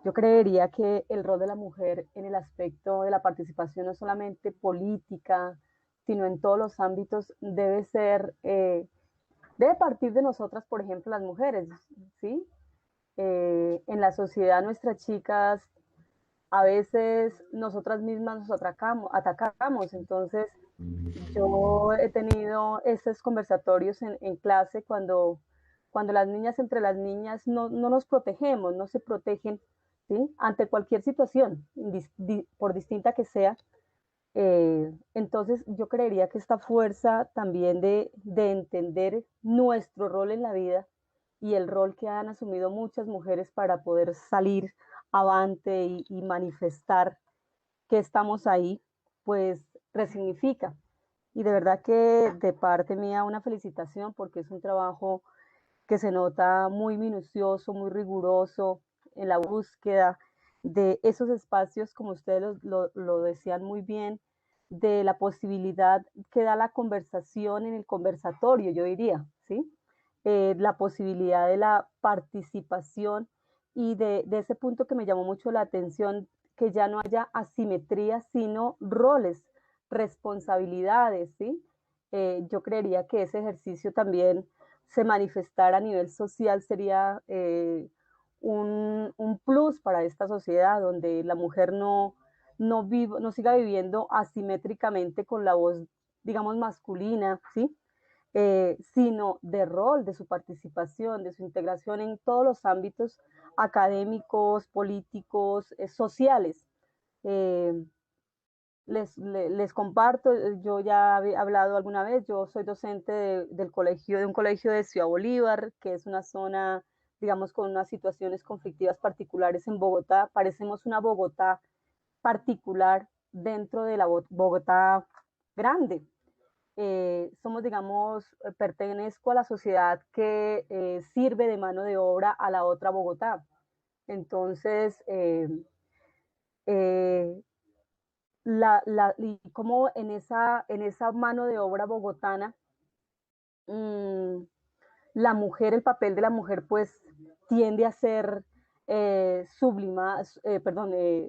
yo creería que el rol de la mujer en el aspecto de la participación no solamente política, sino en todos los ámbitos debe partir de nosotras, por ejemplo, las mujeres, ¿sí? En la sociedad nuestras chicas a veces nosotras mismas nos atacamos. Entonces yo he tenido estos conversatorios en clase cuando las niñas entre las niñas no nos protegemos, no se protegen, ¿sí? Ante cualquier situación, por distinta que sea. Entonces yo creería que esta fuerza también de entender nuestro rol en la vida y el rol que han asumido muchas mujeres para poder salir avante y manifestar que estamos ahí, pues resignifica. Y de verdad que de parte mía una felicitación porque es un trabajo que se nota muy minucioso, muy riguroso en la búsqueda de esos espacios, como ustedes lo decían muy bien, de la posibilidad que da la conversación en el conversatorio, yo diría, ¿sí? La posibilidad de la participación y de ese punto que me llamó mucho la atención, que ya no haya asimetría, sino roles, responsabilidades, ¿sí? Yo creería que ese ejercicio también se manifestara a nivel social sería un plus para esta sociedad donde la mujer no siga viviendo asimétricamente con la voz, digamos, masculina, ¿sí? Sino de rol, de su participación, de su integración en todos los ámbitos académicos, políticos, sociales. les comparto, yo ya he hablado alguna vez, yo soy docente de un colegio de Ciudad Bolívar, que es una zona, digamos, con unas situaciones conflictivas particulares en Bogotá. Parecemos una Bogotá particular dentro de la Bogotá grande. Somos, digamos, pertenezco a la sociedad que sirve de mano de obra a la otra Bogotá. Entonces, y como en esa mano de obra bogotana, la mujer, el papel de la mujer, pues tiende a ser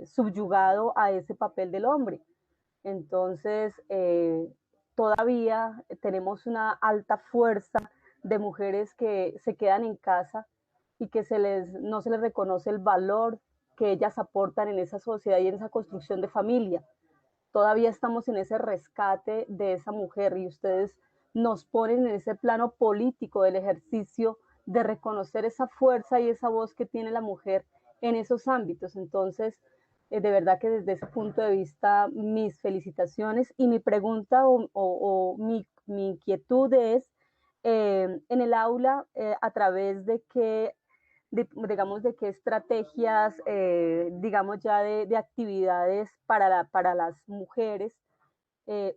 subyugado a ese papel del hombre. Entonces, todavía tenemos una alta fuerza de mujeres que se quedan en casa y que no se les reconoce el valor que ellas aportan en esa sociedad y en esa construcción de familia. Todavía estamos en ese rescate de esa mujer y ustedes nos ponen en ese plano político del ejercicio de reconocer esa fuerza y esa voz que tiene la mujer en esos ámbitos. Entonces, de verdad que desde ese punto de vista, mis felicitaciones y mi pregunta mi inquietud es, en el aula, a través de qué, digamos, de qué estrategias, digamos, ya de actividades para las mujeres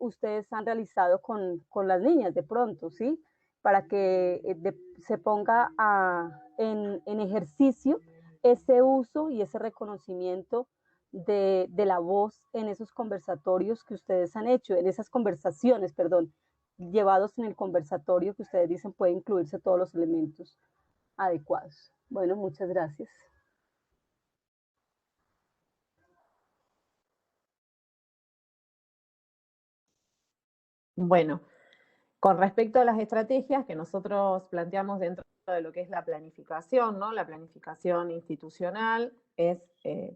ustedes han realizado con las niñas de pronto, ¿sí? Para que se ponga en ejercicio ese uso y ese reconocimiento de la voz en esos conversatorios que ustedes han hecho, en esas conversaciones, perdón, llevados en el conversatorio que ustedes dicen puede incluirse todos los elementos adecuados. Bueno, muchas gracias. Bueno, con respecto a las estrategias que nosotros planteamos dentro de lo que es la planificación, ¿no? La planificación institucional es,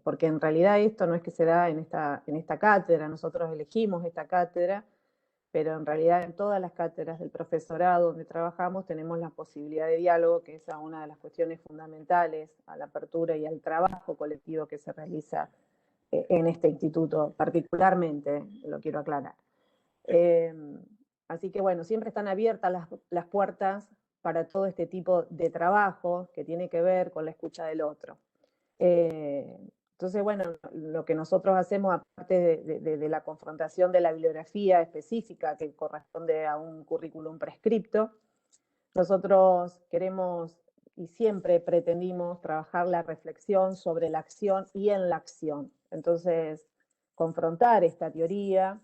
porque en realidad esto no es que se da en esta cátedra, nosotros elegimos esta cátedra, pero en realidad en todas las cátedras del profesorado donde trabajamos tenemos la posibilidad de diálogo, que es una de las cuestiones fundamentales a la apertura y al trabajo colectivo que se realiza en este instituto, particularmente, lo quiero aclarar. Así que bueno, siempre están abiertas las puertas para todo este tipo de trabajo que tiene que ver con la escucha del otro. Entonces, bueno, lo que nosotros hacemos, aparte de la confrontación de la bibliografía específica que corresponde a un currículum prescripto, nosotros queremos y siempre pretendimos trabajar la reflexión sobre la acción y en la acción. Entonces, confrontar esta teoría,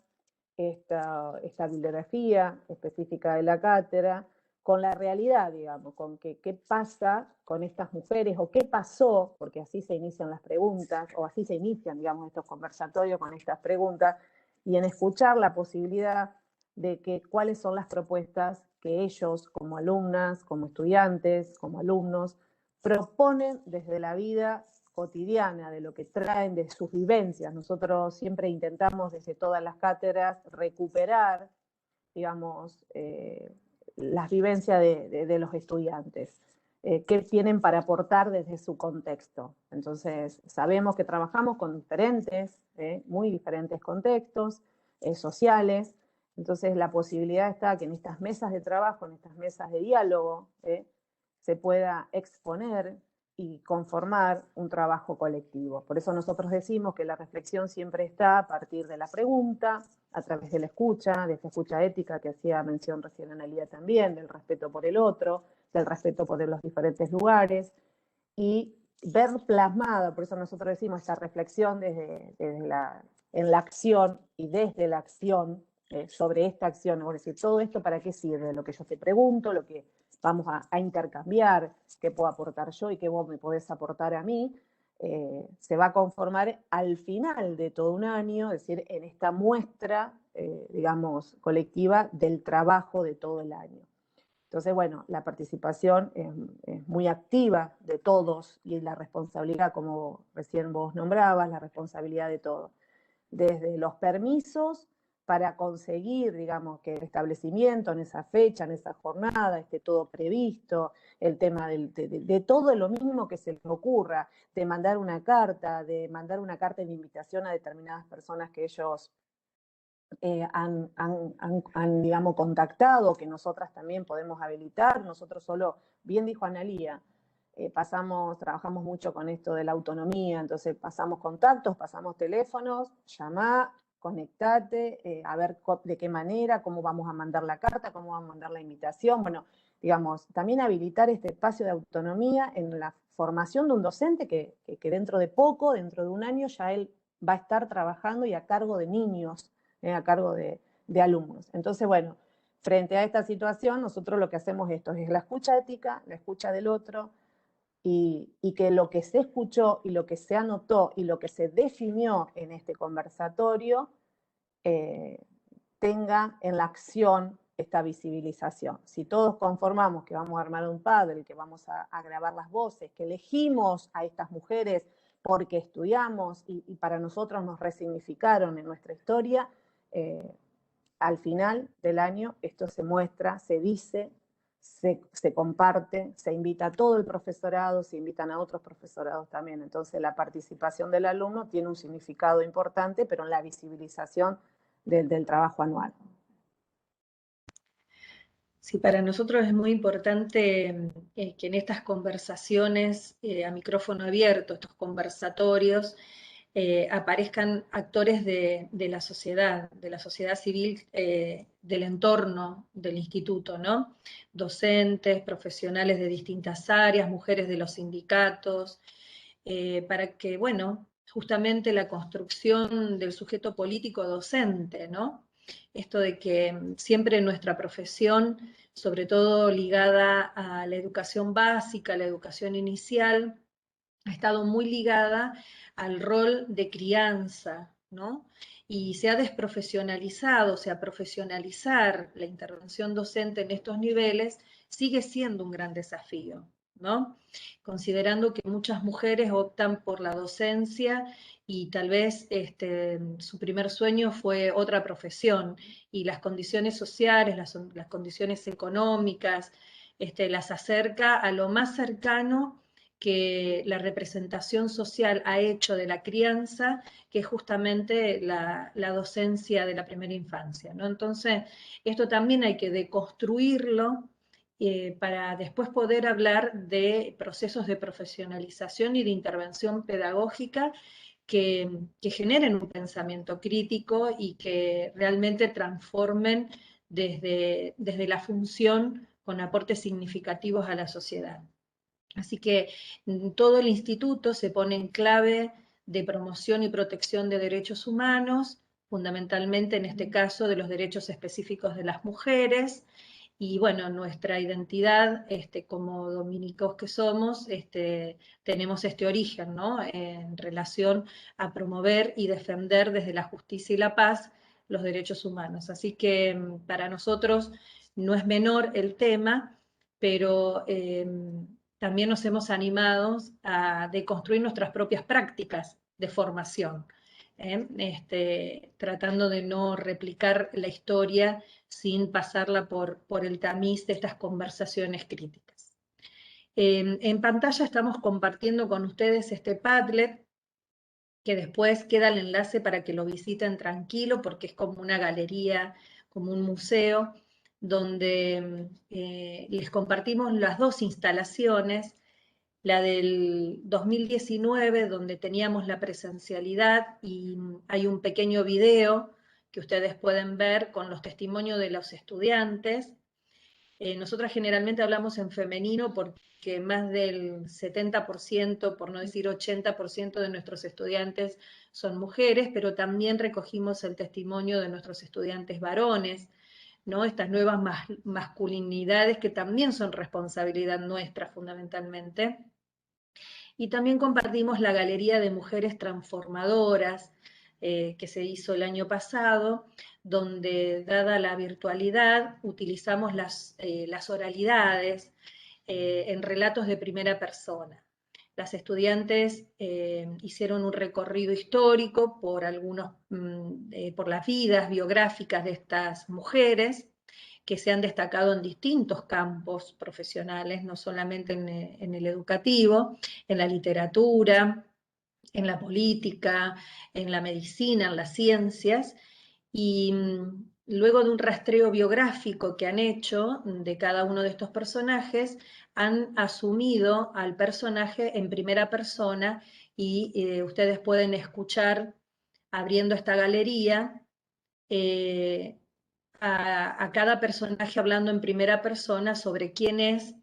esta bibliografía específica de la cátedra, con la realidad, digamos, con qué pasa con estas mujeres o qué pasó, porque así se inician las preguntas, o así se inician, digamos, estos conversatorios con estas preguntas, y en escuchar la posibilidad de que cuáles son las propuestas que ellos, como alumnas, como estudiantes, como alumnos, proponen desde la vida cotidiana, de lo que traen de sus vivencias. Nosotros siempre intentamos desde todas las cátedras recuperar, digamos, las vivencias de los estudiantes, qué tienen para aportar desde su contexto. Entonces, sabemos que trabajamos con diferentes, muy diferentes contextos sociales. Entonces, la posibilidad está que en estas mesas de trabajo, en estas mesas de diálogo, se pueda exponer y conformar un trabajo colectivo. Por eso nosotros decimos que la reflexión siempre está a partir de la pregunta, a través de la escucha, de esta escucha ética que hacía mención recién Analía también, del respeto por el otro, del respeto por los diferentes lugares, y ver plasmada, por eso nosotros decimos esta reflexión en la acción y desde la acción, sobre esta acción, es decir, todo esto para qué sirve, lo que yo te pregunto, lo que vamos a intercambiar, qué puedo aportar yo y qué vos me podés aportar a mí, se va a conformar al final de todo un año, es decir, en esta muestra, digamos, colectiva del trabajo de todo el año. Entonces, bueno, la participación es muy activa de todos y la responsabilidad, como recién vos nombrabas, la responsabilidad de todos. Desde los permisos para conseguir, digamos, que el establecimiento en esa fecha, en esa jornada, esté todo previsto, el tema de todo lo mínimo que se les ocurra, de mandar una carta de invitación a determinadas personas que ellos digamos, contactado, que nosotras también podemos habilitar. Nosotros solo, bien dijo Analía, trabajamos mucho con esto de la autonomía, entonces pasamos contactos, pasamos teléfonos, llamá, conectate, a ver de qué manera, cómo vamos a mandar la carta, cómo vamos a mandar la invitación. Bueno, digamos, también habilitar este espacio de autonomía en la formación de un docente que dentro de poco, dentro de un año, ya él va a estar trabajando y a cargo de niños, a cargo de alumnos. Entonces, bueno, frente a esta situación, nosotros lo que hacemos es la escucha ética, la escucha del otro, y que lo que se escuchó y lo que se anotó y lo que se definió en este conversatorio tenga en la acción esta visibilización. Si todos conformamos que vamos a armar un panel, que vamos a grabar las voces, que elegimos a estas mujeres porque estudiamos y para nosotros nos resignificaron en nuestra historia, al final del año esto se muestra, se dice, se comparte, se invita a todo el profesorado, se invitan a otros profesorados también. Entonces la participación del alumno tiene un significado importante, pero en la visibilización del trabajo anual. Sí, para nosotros es muy importante que en estas conversaciones a micrófono abierto, estos conversatorios, aparezcan actores de la sociedad civil, del entorno del instituto, ¿no? Docentes, profesionales de distintas áreas, mujeres de los sindicatos, para que, bueno, justamente la construcción del sujeto político docente, ¿no? Esto de que siempre nuestra profesión, sobre todo ligada a la educación básica, a la educación inicial, ha estado muy ligada al rol de crianza, ¿no? Y se ha desprofesionalizado, o sea, profesionalizar la intervención docente en estos niveles sigue siendo un gran desafío, ¿no? Considerando que muchas mujeres optan por la docencia y tal vez su primer sueño fue otra profesión y las condiciones sociales, las condiciones económicas, las acerca a lo más cercano que la representación social ha hecho de la crianza, que es justamente la docencia de la primera infancia, ¿no? Entonces, esto también hay que deconstruirlo para después poder hablar de procesos de profesionalización y de intervención pedagógica que generen un pensamiento crítico y que realmente transformen desde la función con aportes significativos a la sociedad. Así que todo el instituto se pone en clave de promoción y protección de derechos humanos, fundamentalmente en este caso de los derechos específicos de las mujeres, y bueno, nuestra identidad como dominicos que somos, tenemos este origen, ¿no? En relación a promover y defender desde la justicia y la paz los derechos humanos. Así que para nosotros no es menor el tema, pero también nos hemos animado a deconstruir nuestras propias prácticas de formación, tratando de no replicar la historia sin pasarla por el tamiz de estas conversaciones críticas. En pantalla estamos compartiendo con ustedes este Padlet, que después queda el enlace para que lo visiten tranquilo, porque es como una galería, como un museo, donde les compartimos las dos instalaciones, la del 2019, donde teníamos la presencialidad, y hay un pequeño video que ustedes pueden ver con los testimonios de los estudiantes. Nosotras generalmente hablamos en femenino porque más del 70%, por no decir 80% de nuestros estudiantes son mujeres, pero también recogimos el testimonio de nuestros estudiantes varones, ¿no? Estas nuevas masculinidades que también son responsabilidad nuestra fundamentalmente. Y también compartimos la Galería de Mujeres Transformadoras, que se hizo el año pasado, donde, dada la virtualidad, utilizamos las oralidades en relatos de primera persona. Las estudiantes hicieron un recorrido histórico por por las vidas biográficas de estas mujeres, que se han destacado en distintos campos profesionales, no solamente en el educativo, en la literatura, en la política, en la medicina, en las ciencias, Y luego de un rastreo biográfico que han hecho de cada uno de estos personajes, han asumido al personaje en primera persona y ustedes pueden escuchar, abriendo esta galería, a cada personaje hablando en primera persona sobre quién es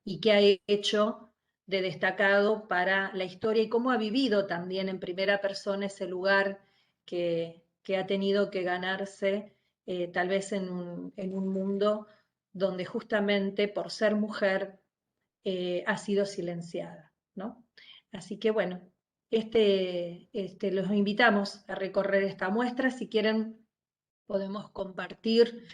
y qué ha hecho de destacado para la historia y cómo ha vivido también en primera persona ese lugar que ha tenido que ganarse tal vez en un mundo donde justamente por ser mujer ha sido silenciada, ¿no? Así que bueno, los invitamos a recorrer esta muestra. Si quieren, podemos compartir,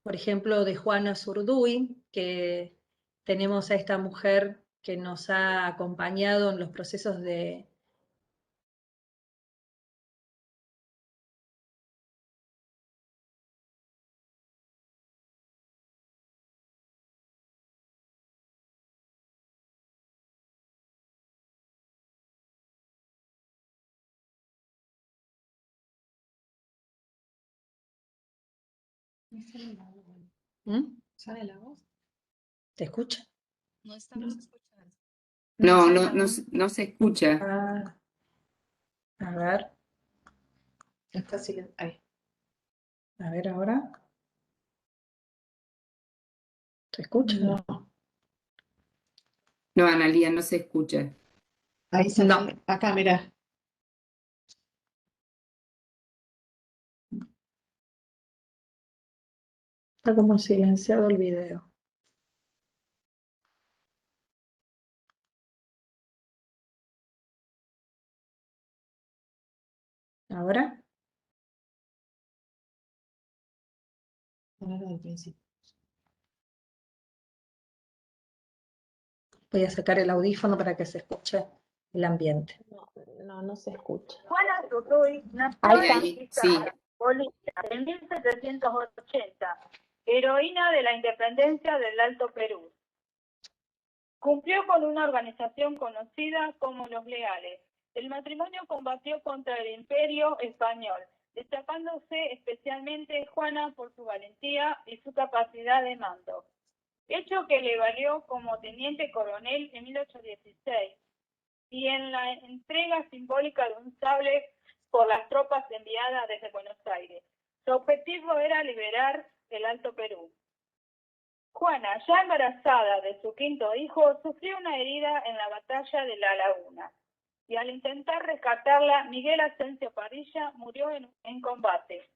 por ejemplo, de Juana Zurduy, que tenemos a esta mujer que nos ha acompañado en los procesos de... ¿Mm? ¿Sale la voz? ¿Te escucha? No estamos escuchando. No se escucha. Ah, a ver, Está silenciado. Ahí. a ver ahora. ¿Se escucha? No. No, Analía, no se escucha. Ahí sale. Acá, mira. Está como silenciado el video. ¿Ahora? Ponerlo al principio. Voy a sacar el audífono para que se escuche el ambiente. No se escucha. Juana Zurduy nació Ahí en está. Iquique, Bolivia, en 1780, heroína de la independencia del Alto Perú. Cumplió con una organización conocida como los Leales. El matrimonio combatió contra el Imperio Español, destacándose especialmente Juana por su valentía y su capacidad de mando, hecho que le valió como teniente coronel en 1816 y en la entrega simbólica de un sable por las tropas enviadas desde Buenos Aires. Su objetivo era liberar el Alto Perú. Juana, ya embarazada de su quinto hijo, sufrió una herida en la batalla de La Laguna y al intentar rescatarla, Miguel Asensio Parrilla murió en combate.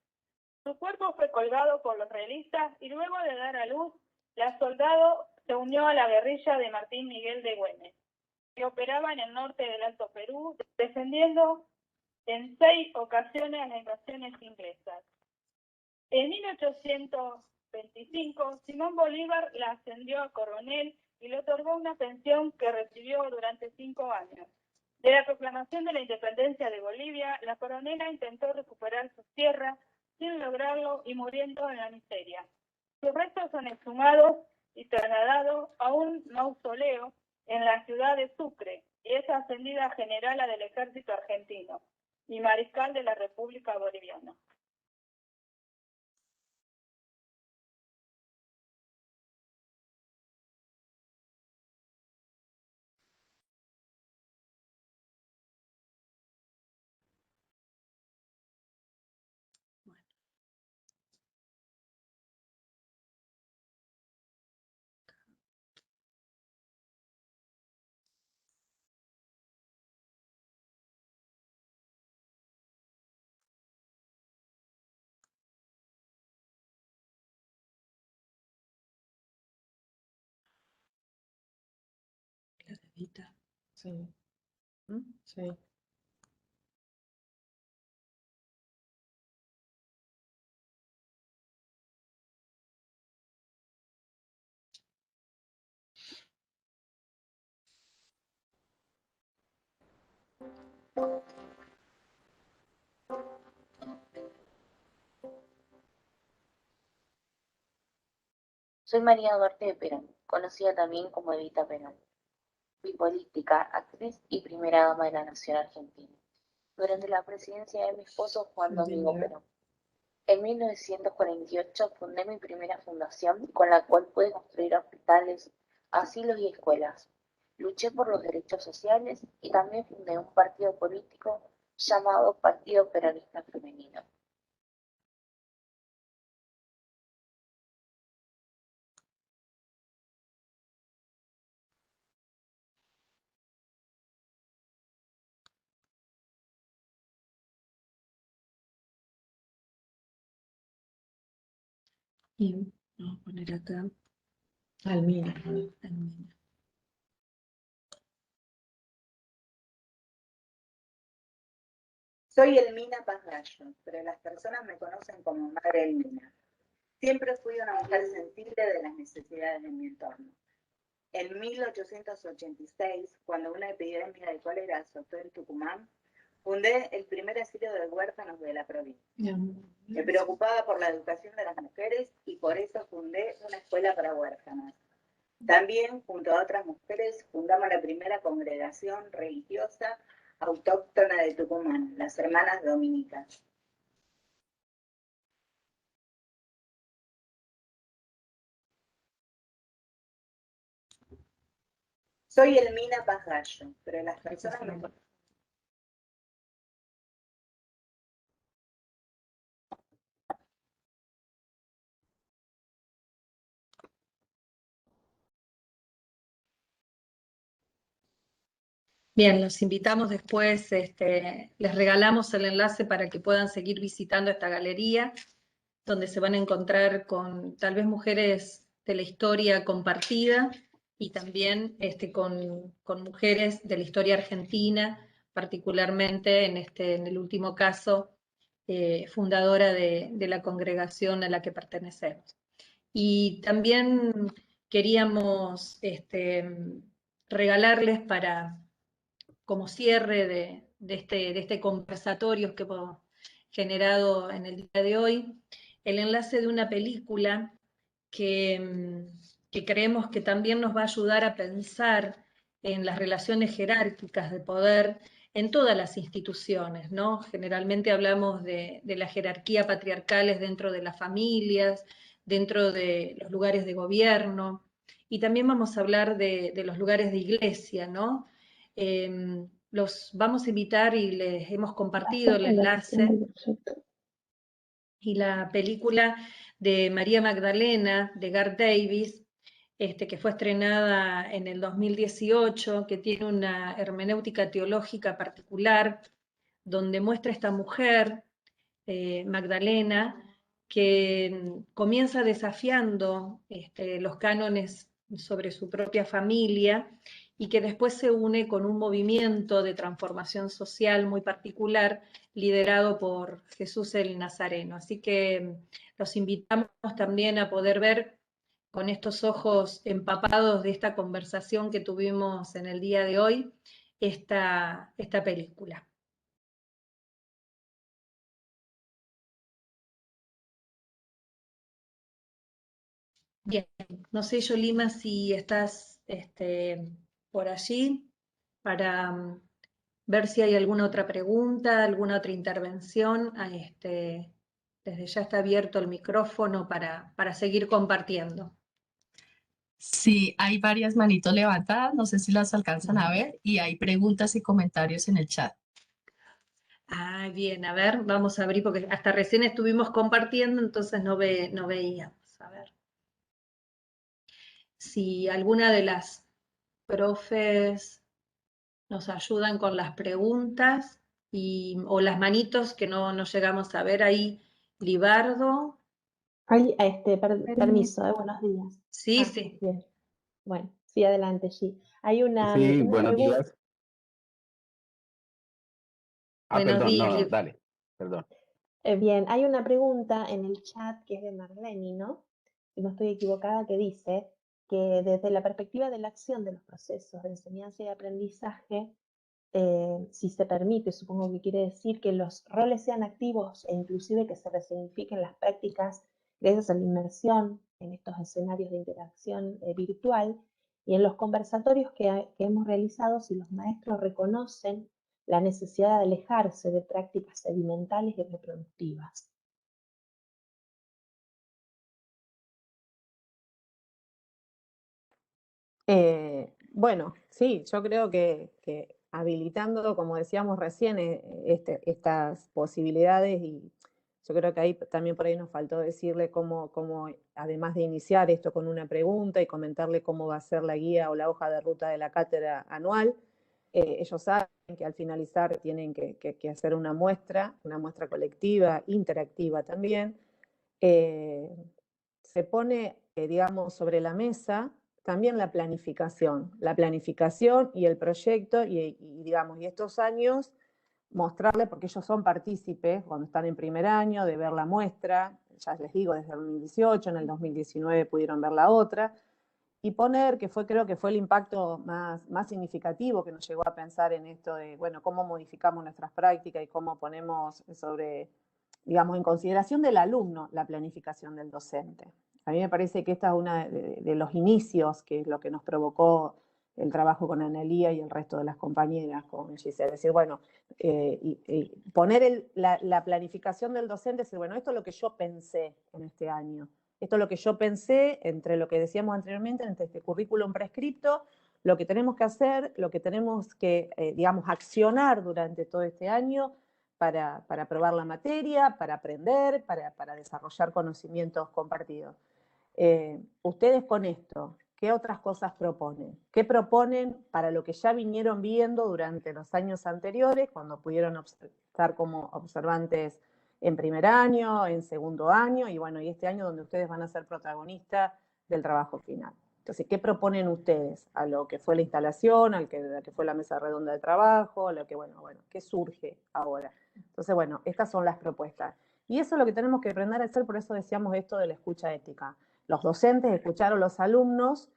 Su cuerpo fue colgado por los realistas y luego de dar a luz, la soldado se unió a la guerrilla de Martín Miguel de Güemes, que operaba en el norte del Alto Perú, defendiendo en 6 ocasiones las invasiones inglesas. En 1825, Simón Bolívar la ascendió a coronel y le otorgó una pensión que recibió durante 5 años. De la proclamación de la independencia de Bolivia, la coronela intentó recuperar sus tierras sin lograrlo y muriendo en la miseria. Sus restos son exhumados y trasladados a un mausoleo en la ciudad de Sucre y es ascendida a generala del ejército argentino y mariscal de la República Boliviana. Clarita. Sí. ¿Mm? Sí. Soy María Duarte de Perón, conocida también como Evita Perón. Fui política, actriz y primera dama de la Nación Argentina. durante la presidencia de mi esposo Juan Domingo Perón. En 1948 fundé mi primera fundación con la cual pude construir hospitales, asilos y escuelas. Luché por los derechos sociales y también fundé un partido político llamado Partido Peronista Femenino. Y vamos a poner acá Almina. Almina. Soy Elmina Pazgallo, pero las personas me conocen como Madre Elmina. Siempre fui una mujer sensible de las necesidades de mi entorno. En 1886, cuando una epidemia de cólera azotó en Tucumán, fundé el primer asilo de huérfanos de la provincia. Me preocupaba por la educación de las mujeres y por eso fundé una escuela para huérfanas. También, junto a otras mujeres, fundamos la primera congregación religiosa autóctona de Tucumán, las Hermanas Dominicas. Soy Elmina Pazgallo, pero las personas me conocen. Bien, los invitamos después, les regalamos el enlace para que puedan seguir visitando esta galería, donde se van a encontrar con tal vez mujeres de la historia compartida y también con mujeres de la historia argentina, particularmente en el último caso, fundadora de la congregación a la que pertenecemos. Y también queríamos regalarles como cierre de este conversatorio que hemos generado en el día de hoy, el enlace de una película que creemos que también nos va a ayudar a pensar en las relaciones jerárquicas de poder en todas las instituciones, ¿no? Generalmente hablamos de la jerarquía patriarcales dentro de las familias, dentro de los lugares de gobierno, y también vamos a hablar de los lugares de iglesia, ¿no? Los vamos a invitar y les hemos compartido el enlace y la película de María Magdalena, de Garth Davis, que fue estrenada en el 2018, que tiene una hermenéutica teológica particular, donde muestra a esta mujer, Magdalena, que comienza desafiando los cánones sobre su propia familia y que después se une con un movimiento de transformación social muy particular liderado por Jesús el Nazareno. Así que los invitamos también a poder ver con estos ojos empapados de esta conversación que tuvimos en el día de hoy, esta película. Bien, no sé, Yolima, si estás por allí para ver si hay alguna otra pregunta, alguna otra intervención. Desde ya está abierto el micrófono para seguir compartiendo. Sí, hay varias manitos levantadas, no sé si las alcanzan a ver, y hay preguntas y comentarios en el chat. Ah, bien, a ver, vamos a abrir, porque hasta recién estuvimos compartiendo, entonces no veíamos. A ver. Si alguna de las profes nos ayudan con las preguntas o las manitos que no llegamos a ver ahí, Libardo. Ay, permiso, buenos días. Sí, sí. Bien. Bueno, sí, adelante, sí. Hay una buenos pregunta. días. Buenos Perdón, días, no, dale, perdón. Bien, hay una pregunta en el chat que es de Marlene, ¿no? Si no estoy equivocada, que dice que desde la perspectiva de la acción de los procesos de enseñanza y aprendizaje, si se permite, supongo que quiere decir que los roles sean activos e inclusive que se resignifiquen las prácticas gracias a la inmersión en estos escenarios de interacción virtual y en los conversatorios que hemos realizado, si los maestros reconocen la necesidad de alejarse de prácticas sedimentales y reproductivas. Bueno, sí, yo creo que habilitando, como decíamos recién, estas posibilidades, y yo creo que ahí también por ahí nos faltó decirle cómo, además de iniciar esto con una pregunta y comentarle cómo va a ser la guía o la hoja de ruta de la cátedra anual, ellos saben que al finalizar tienen que hacer una muestra colectiva, interactiva también. Se pone, digamos, sobre la mesa también la planificación y el proyecto, y digamos, y estos años mostrarle, porque ellos son partícipes cuando están en primer año, de ver la muestra, ya les digo, desde el 2018, en el 2019 pudieron ver la otra, y poner, creo que fue el impacto más significativo que nos llegó a pensar en esto de, bueno, cómo modificamos nuestras prácticas y cómo ponemos digamos, en consideración del alumno la planificación del docente. A mí me parece que esta es una de los inicios, que es lo que nos provocó el trabajo con Analía y el resto de las compañeras, con Giselle. Es decir, bueno, poner la planificación del docente, decir, bueno, esto es lo que yo pensé en este año. Esto es lo que yo pensé entre lo que decíamos anteriormente, entre este currículum prescripto, lo que tenemos que hacer, lo que tenemos que, digamos, accionar durante todo este año para aprobar la materia, para aprender, para desarrollar conocimientos compartidos. Ustedes con esto, ¿qué otras cosas proponen? ¿Qué proponen para lo que ya vinieron viendo durante los años anteriores, cuando pudieron estar como observantes en primer año, en segundo año, y bueno, y este año donde ustedes van a ser protagonistas del trabajo final? Entonces, ¿qué proponen ustedes a lo que fue la instalación, a lo que fue la mesa redonda de trabajo, a lo que, bueno, ¿qué surge ahora? Entonces, bueno, estas son las propuestas. Y eso es lo que tenemos que aprender a hacer, por eso decíamos esto de la escucha ética. Los docentes escuchar a los alumnos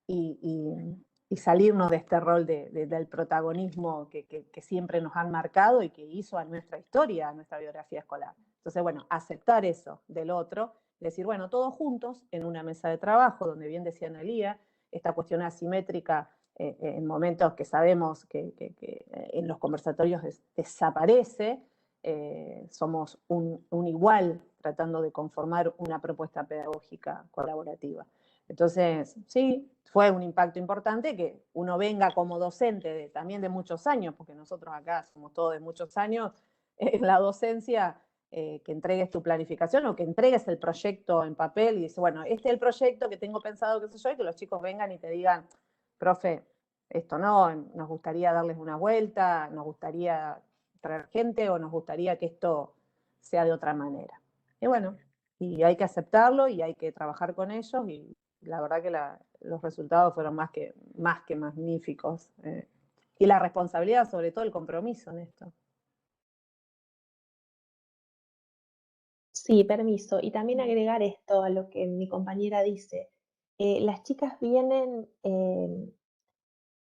y salirnos de este rol del protagonismo que siempre nos han marcado y que hizo a nuestra historia, a nuestra biografía escolar. Entonces, bueno, aceptar eso del otro, decir, bueno, todos juntos en una mesa de trabajo, donde bien decía Analía, esta cuestión asimétrica en momentos que sabemos que en los conversatorios desaparece, somos un igual tratando de conformar una propuesta pedagógica colaborativa. Entonces, sí, fue un impacto importante que uno venga como docente también de muchos años, porque nosotros acá somos todos de muchos años, en la docencia, que entregues tu planificación o que entregues el proyecto en papel y dices, bueno, este es el proyecto que tengo pensado, qué sé yo, y que los chicos vengan y te digan, profe, esto no, nos gustaría darles una vuelta, nos gustaría traer gente o nos gustaría que esto sea de otra manera. Y bueno, y hay que aceptarlo y hay que trabajar con ellos, y la verdad que los resultados fueron más que magníficos. Y la responsabilidad, sobre todo el compromiso en esto. Sí, permiso. Y también agregar esto a lo que mi compañera dice. Las chicas vienen,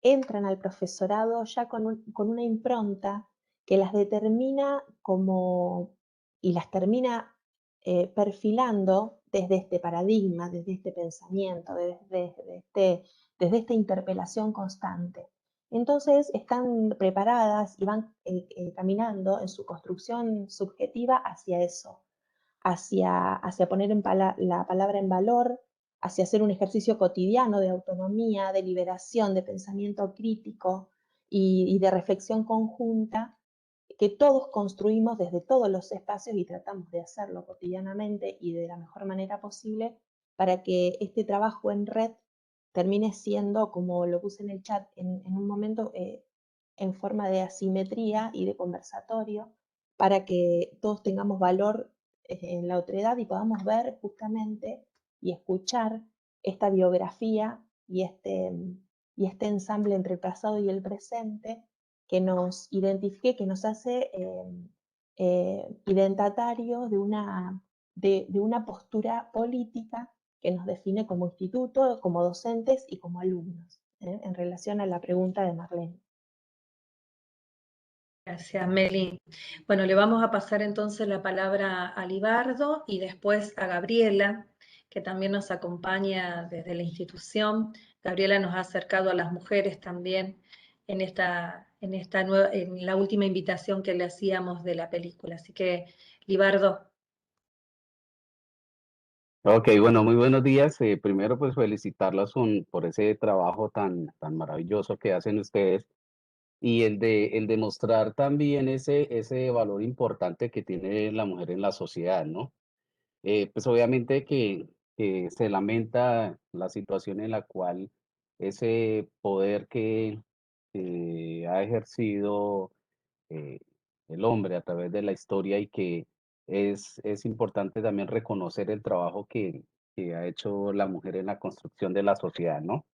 entran al profesorado ya con una impronta que las determina y las termina perfilando desde este paradigma, desde este pensamiento, desde esta interpelación constante. Entonces están preparadas y van caminando en su construcción subjetiva hacia eso, hacia poner la palabra en valor, hacia hacer un ejercicio cotidiano de autonomía, de liberación, de pensamiento crítico y de reflexión conjunta, que todos construimos desde todos los espacios y tratamos de hacerlo cotidianamente y de la mejor manera posible para que este trabajo en red termine siendo, como lo puse en el chat en un momento, en forma de asimetría y de conversatorio, para que todos tengamos valor en la otredad y podamos ver justamente y escuchar esta biografía y este ensamble entre el pasado y el presente que nos identifique, que nos hace identitarios de una postura política que nos define como instituto, como docentes y como alumnos, en relación a la pregunta de Marlene. Gracias, Meli. Bueno, le vamos a pasar entonces la palabra a Libardo y después a Gabriela, que también nos acompaña desde la institución. Gabriela nos ha acercado a las mujeres también en esta en la última invitación que le hacíamos de la película. Así que, Libardo. Ok, bueno, muy buenos días. Primero, pues felicitarlas por ese trabajo tan maravilloso que hacen ustedes y el de mostrar también ese valor importante que tiene la mujer en la sociedad, ¿no? Pues obviamente que se lamenta la situación en la cual ese poder que ha ejercido eh, el hombre a través de la historia y que es importante también reconocer el trabajo que ha hecho la mujer en la construcción de la sociedad, ¿no?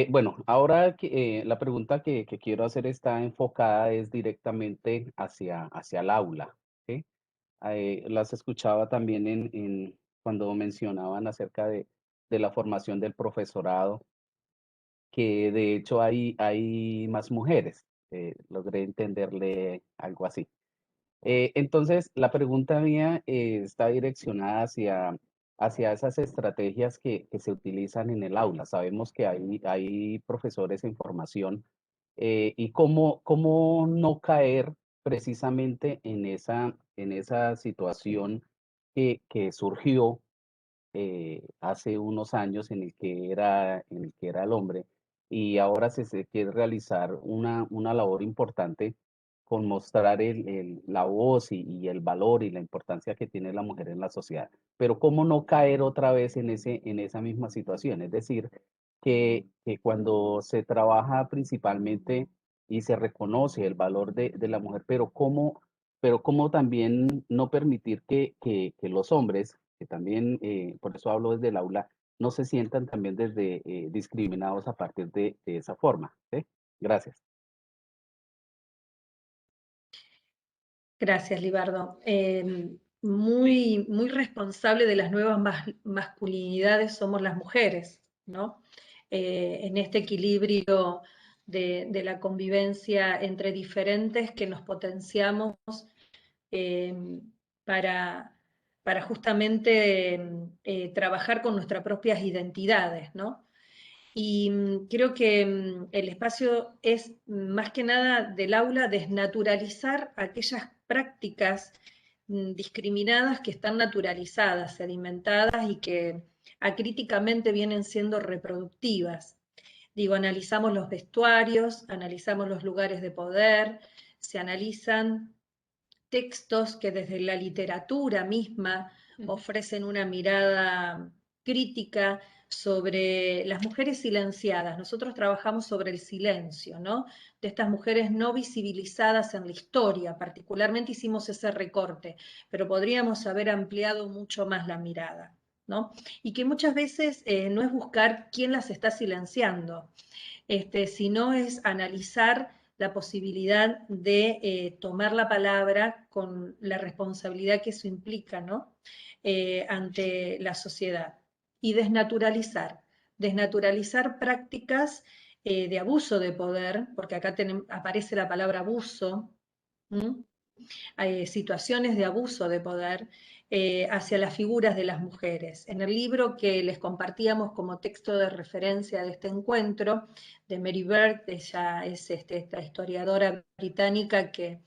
Bueno, ahora la pregunta que quiero hacer está enfocada es directamente hacia el aula, ¿sí? Las escuchaba también cuando mencionaban acerca de la formación del profesorado, que de hecho hay más mujeres. Logré entenderle algo así. Entonces, la pregunta mía está direccionada hacia esas estrategias que se utilizan en el aula. Sabemos que hay profesores en formación y cómo no caer precisamente en esa situación que surgió hace unos años en el que era el hombre, y ahora se quiere realizar una labor importante con mostrar la voz y el valor y la importancia que tiene la mujer en la sociedad. Pero cómo no caer otra vez en esa misma situación, es decir, que cuando se trabaja principalmente y se reconoce el valor de la mujer, pero cómo también no permitir que los hombres, que también, por eso hablo desde el aula, no se sientan también discriminados a partir de esa forma, ¿sí? Gracias. Gracias, Libardo. Muy responsable de las nuevas masculinidades somos las mujeres, ¿no? En este equilibrio de la convivencia entre diferentes que nos potenciamos para, para justamente trabajar con nuestras propias identidades, ¿no? Y creo que el espacio es más que nada del aula desnaturalizar aquellas prácticas discriminadas que están naturalizadas, sedimentadas y que acríticamente vienen siendo reproductivas. Digo, analizamos los vestuarios, analizamos los lugares de poder, se analizan textos que desde la literatura misma ofrecen una mirada crítica sobre las mujeres silenciadas. Nosotros trabajamos sobre el silencio, ¿no? De estas mujeres no visibilizadas en la historia, particularmente hicimos ese recorte, pero podríamos haber ampliado mucho más la mirada, ¿no? Y que muchas veces no es buscar quién las está silenciando, sino es analizar la posibilidad de tomar la palabra con la responsabilidad que eso implica, ¿no? Ante la sociedad. Y desnaturalizar prácticas de abuso de poder, porque acá aparece la palabra abuso, situaciones de abuso de poder hacia las figuras de las mujeres. En el libro que les compartíamos como texto de referencia de este encuentro, de Mary Beard, ella es esta historiadora británica que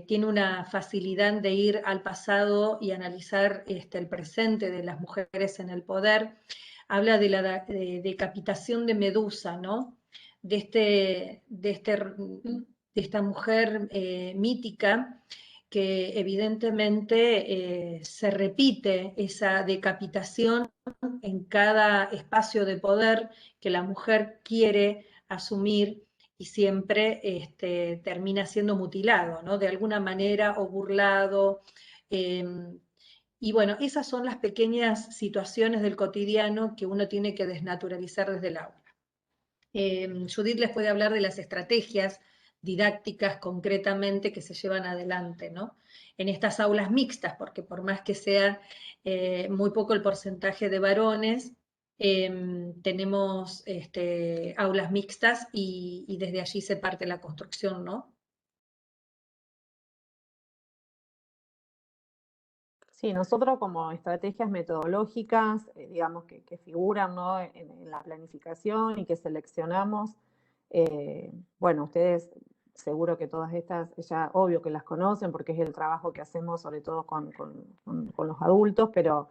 tiene una facilidad de ir al pasado y analizar el presente de las mujeres en el poder, habla de la decapitación de Medusa, ¿no? De esta mujer mítica que evidentemente se repite esa decapitación en cada espacio de poder que la mujer quiere asumir y siempre termina siendo mutilado, ¿no? De alguna manera o burlado. Y bueno, esas son las pequeñas situaciones del cotidiano que uno tiene que desnaturalizar desde el aula. Judith les puede hablar de las estrategias didácticas concretamente que se llevan adelante, ¿no? En estas aulas mixtas, porque por más que sea muy poco el porcentaje de varones, tenemos aulas mixtas y desde allí se parte la construcción, ¿no? Sí, nosotros como estrategias metodológicas, digamos que figuran, ¿no? en la planificación y que seleccionamos, Bueno, ustedes seguro que todas estas, ya obvio que las conocen porque es el trabajo que hacemos sobre todo con los adultos, pero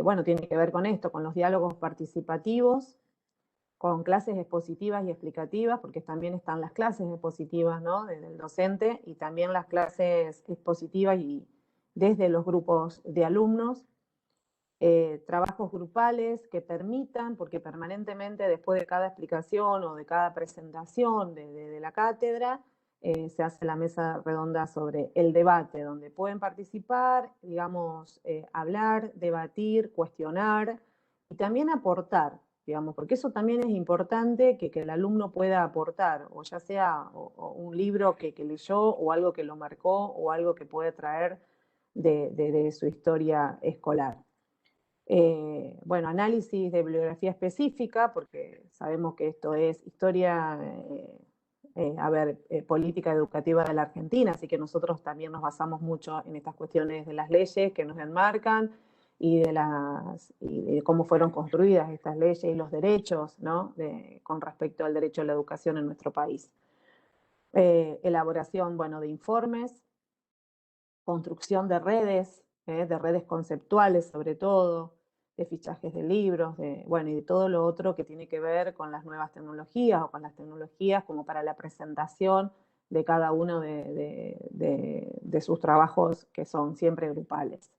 bueno, tiene que ver con esto, con los diálogos participativos, con clases expositivas y explicativas, porque también están las clases expositivas, ¿no?, del docente, y también las clases expositivas y desde los grupos de alumnos, trabajos grupales que permitan, porque permanentemente después de cada explicación o de cada presentación de la cátedra, se hace la mesa redonda sobre el debate, donde pueden participar, digamos, hablar, debatir, cuestionar y también aportar, digamos, porque eso también es importante, que el alumno pueda aportar, o ya sea o un libro que leyó, o algo que lo marcó, o algo que puede traer de su historia escolar. Bueno, análisis de bibliografía específica, porque sabemos que esto es historia, política educativa de la Argentina, así que nosotros también nos basamos mucho en estas cuestiones de las leyes que nos enmarcan y de cómo fueron construidas estas leyes y los derechos, ¿no?, con respecto al derecho a la educación en nuestro país. Elaboración, bueno, de informes, construcción de redes conceptuales sobre todo, de fichajes de libros, bueno, y de todo lo otro que tiene que ver con las nuevas tecnologías o con las tecnologías como para la presentación de cada uno de sus trabajos, que son siempre grupales.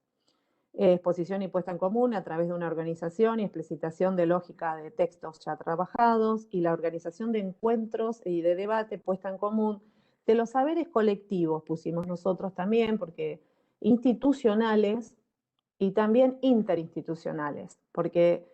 Exposición y puesta en común a través de una organización y explicitación de lógica de textos ya trabajados, y la organización de encuentros y de debate puesta en común de los saberes colectivos, pusimos nosotros también, porque institucionales y también interinstitucionales, porque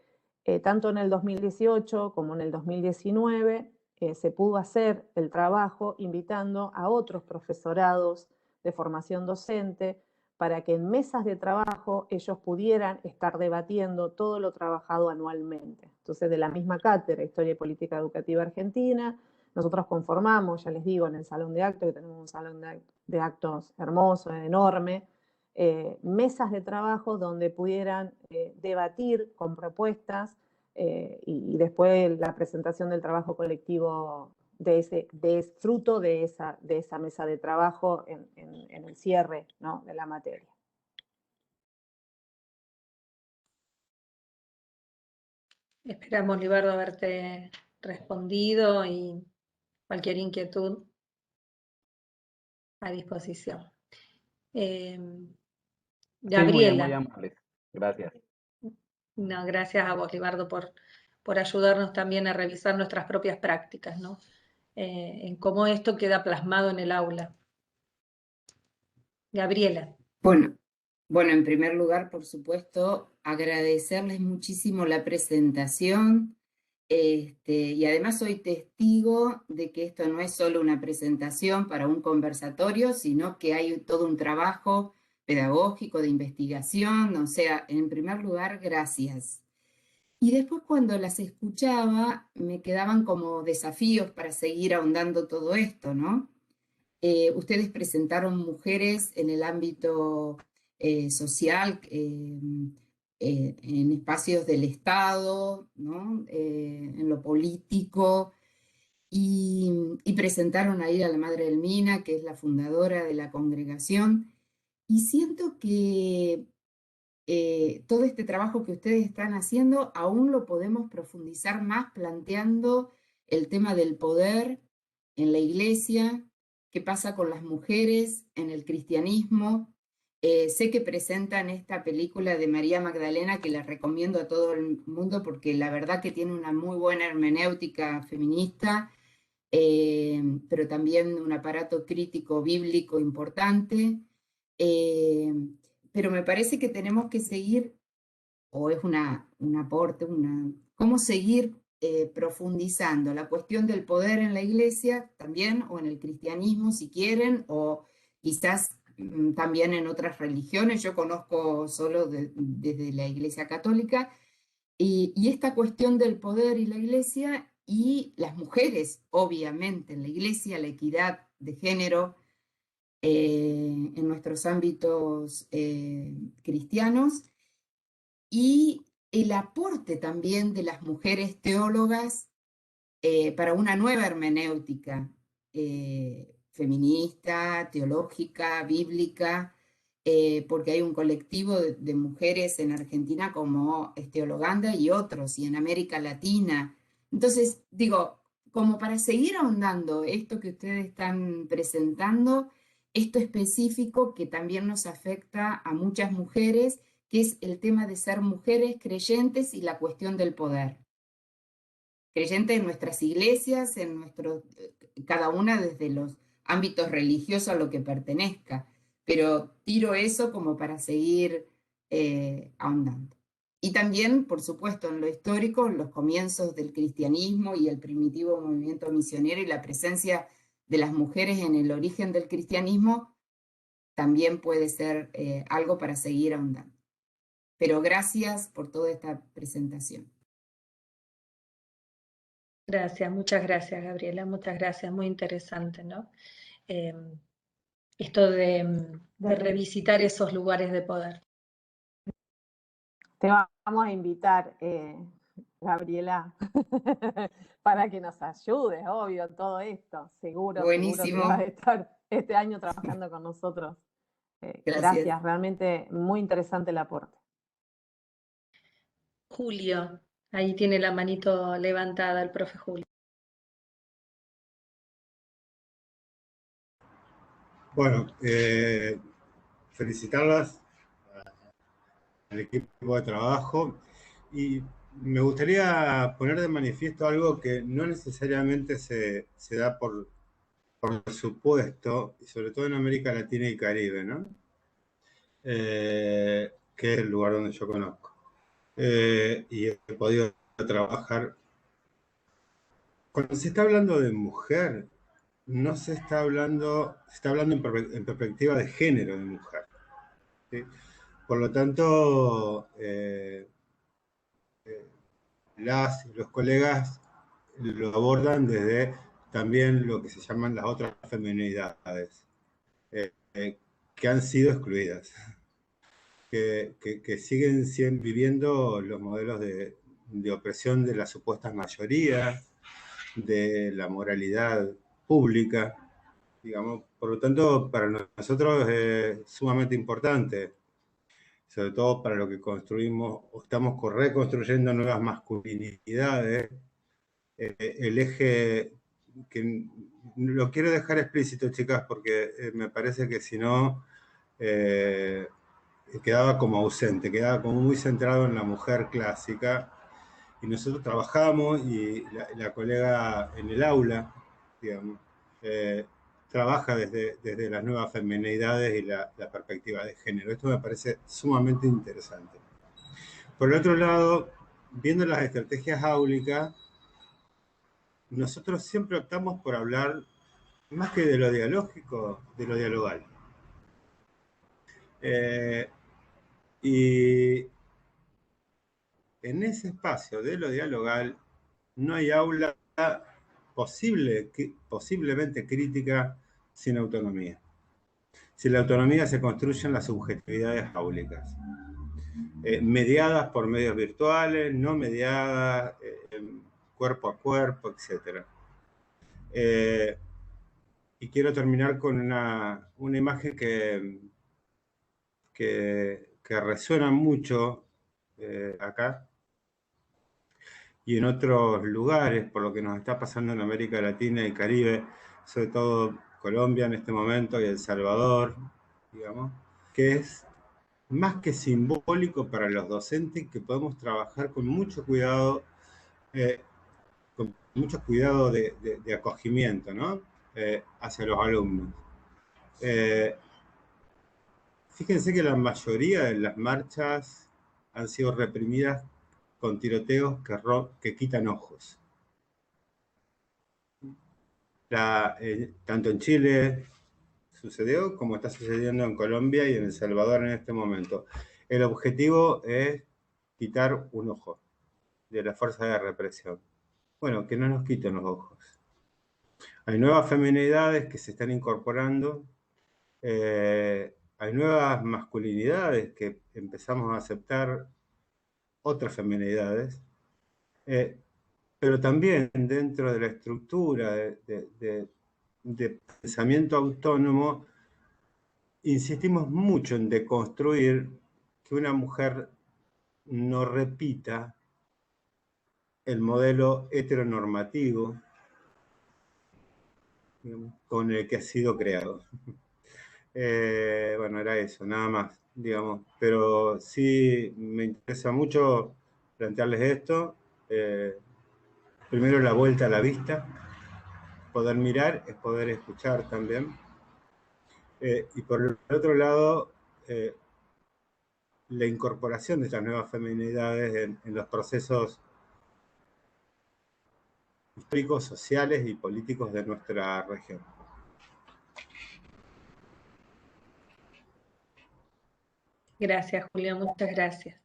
tanto en el 2018 como en el 2019 se pudo hacer el trabajo invitando a otros profesorados de formación docente para que en mesas de trabajo ellos pudieran estar debatiendo todo lo trabajado anualmente. Entonces, de la misma cátedra Historia y Política Educativa Argentina, nosotros conformamos, ya les digo, en el salón de actos, que tenemos un salón de actos hermoso, enorme, mesas de trabajo donde pudieran debatir con propuestas, y después la presentación del trabajo colectivo fruto de esa mesa de trabajo en el cierre, ¿no?, de la materia. Esperamos, Libardo, haberte respondido, y cualquier inquietud a disposición. Gabriela. Sí, muy amables. Gracias. No, gracias a vos, Libardo, por ayudarnos también a revisar nuestras propias prácticas, ¿no? En cómo esto queda plasmado en el aula. Gabriela. Bueno, en primer lugar, por supuesto, agradecerles muchísimo la presentación. Y además soy testigo de que esto no es solo una presentación para un conversatorio, sino que hay todo un trabajo pedagógico de investigación. O sea, en primer lugar, gracias. Y después, cuando las escuchaba, me quedaban como desafíos para seguir ahondando todo esto, ¿no? Ustedes presentaron mujeres en el ámbito social, en espacios del Estado, ¿no? En lo políco, y presentaron ahí a la Madre Elmina, que es la fundadora de la congregación, y siento que todo este trabajo que ustedes están haciendo aún lo podemos profundizar más planteando el tema del poder en la iglesia, qué pasa con las mujeres en el cristianismo. Sé que presentan esta película de María Magdalena, que la recomiendo a todo el mundo porque la verdad que tiene una muy buena hermenéutica feminista, pero también un aparato crítico bíblico importante. Pero me parece que tenemos que seguir, o es un aporte, cómo seguir profundizando la cuestión del poder en la iglesia también, o en el cristianismo si quieren, o quizás también en otras religiones. Yo conozco solo desde la Iglesia Católica, y esta cuestión del poder y la iglesia, y las mujeres, obviamente, en la iglesia, la equidad de género, en nuestros ámbitos cristianos, y el aporte también de las mujeres teólogas para una nueva hermenéutica feminista, teológica, bíblica, porque hay un colectivo de mujeres en Argentina como Teologanda y otros, y en América Latina. Entonces, digo, como para seguir ahondando esto que ustedes están presentando, esto específico que también nos afecta a muchas mujeres, que es el tema de ser mujeres creyentes y la cuestión del poder. Creyentes en nuestras iglesias, cada una desde los ámbitos religiosos a lo que pertenezca, pero tiro eso como para seguir ahondando. Y también, por supuesto, en lo histórico, los comienzos del cristianismo y el primitivo movimiento misionero y la presencia de las mujeres en el origen del cristianismo, también puede ser algo para seguir ahondando. Pero gracias por toda esta presentación. Gracias, muchas gracias, Gabriela, muchas gracias, muy interesante, ¿no? Esto de revisitar esos lugares de poder. Te vamos a invitar, Gabriela, para que nos ayudes, obvio, en todo esto. Seguro que vas a estar este año trabajando con nosotros. Gracias, realmente muy interesante el aporte. Julio, ahí tiene la manito levantada el profe Julio. Bueno, felicitarlas al equipo de trabajo y me gustaría poner de manifiesto algo que no necesariamente se da por supuesto, y sobre todo en América Latina y Caribe, ¿no? Que es el lugar donde yo conozco. Y he podido trabajar. Cuando se está hablando de mujer, no se está hablando, se está hablando en perspectiva de género de mujer, ¿sí? Por lo tanto, los colegas lo abordan desde también lo que se llaman las otras feminidades, que han sido excluidas, que siguen viviendo los modelos de opresión de las supuestas mayorías, de la moralidad pública, digamos. Por lo tanto, para nosotros es sumamente importante, sobre todo para lo que construimos o estamos reconstruyendo nuevas masculinidades, el eje que lo quiero dejar explícito, chicas, porque me parece que si no quedaba como ausente, quedaba como muy centrado en la mujer clásica, y nosotros trabajamos y la colega en el aula, digamos, trabaja desde las nuevas feminidades y la perspectiva de género. Esto me parece sumamente interesante. Por el otro lado, viendo las estrategias áulicas, nosotros siempre optamos por hablar, más que de lo dialógico, de lo dialogal. Y en ese espacio de lo dialogal no hay aula posiblemente crítica sin autonomía. Si la autonomía se construye en las subjetividades áulicas, mediadas por medios virtuales, no mediadas, cuerpo a cuerpo, etc. Y quiero terminar con una imagen que resuena mucho acá y en otros lugares, por lo que nos está pasando en América Latina y Caribe, sobre todo Colombia en este momento y El Salvador, digamos, que es más que simbólico para los docentes, que podemos trabajar con mucho cuidado, de acogimiento, ¿no? Hacia los alumnos. Fíjense que la mayoría de las marchas han sido reprimidas con tiroteos que quitan ojos. Tanto en Chile sucedió como está sucediendo en Colombia y en El Salvador en este momento. El objetivo es quitar un ojo de la fuerza de represión. Bueno, que no nos quiten los ojos. Hay nuevas feminidades que se están incorporando, hay nuevas masculinidades que empezamos a aceptar otras feminidades, pero también dentro de la estructura de pensamiento autónomo, insistimos mucho en deconstruir que una mujer no repita el modelo heteronormativo, digamos, con el que ha sido creado. Bueno, era eso, nada más, digamos. Pero sí me interesa mucho plantearles esto. Primero, la vuelta a la vista. Poder mirar es poder escuchar también. Y por el otro lado, la incorporación de estas nuevas feminidades en los procesos históricos, sociales y políticos de nuestra región. Gracias, Julia, muchas gracias.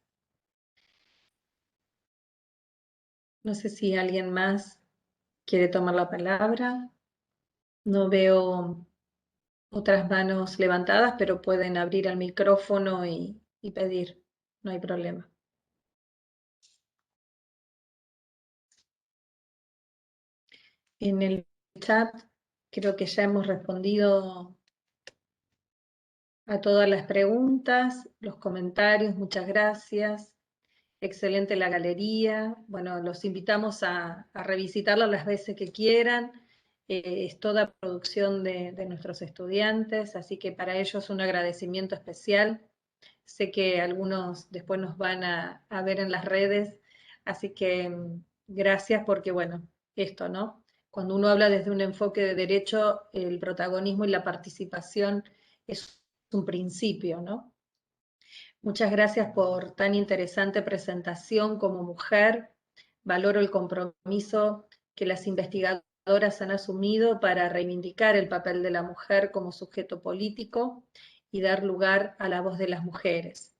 No sé si alguien más quiere tomar la palabra. No veo otras manos levantadas, pero pueden abrir el micrófono y pedir, no hay problema. En el chat creo que ya hemos respondido a todas las preguntas, los comentarios, muchas gracias. Excelente la galería. Bueno, los invitamos a revisitarla las veces que quieran. Es toda producción de nuestros estudiantes, así que para ellos un agradecimiento especial. Sé que algunos después nos van a ver en las redes, así que gracias porque, bueno, esto, ¿no? Cuando uno habla desde un enfoque de derecho, el protagonismo y la participación es un principio, ¿no? Muchas gracias por tan interesante presentación como mujer. Valoro el compromiso que las investigadoras han asumido para reivindicar el papel de la mujer como sujeto político y dar lugar a la voz de las mujeres.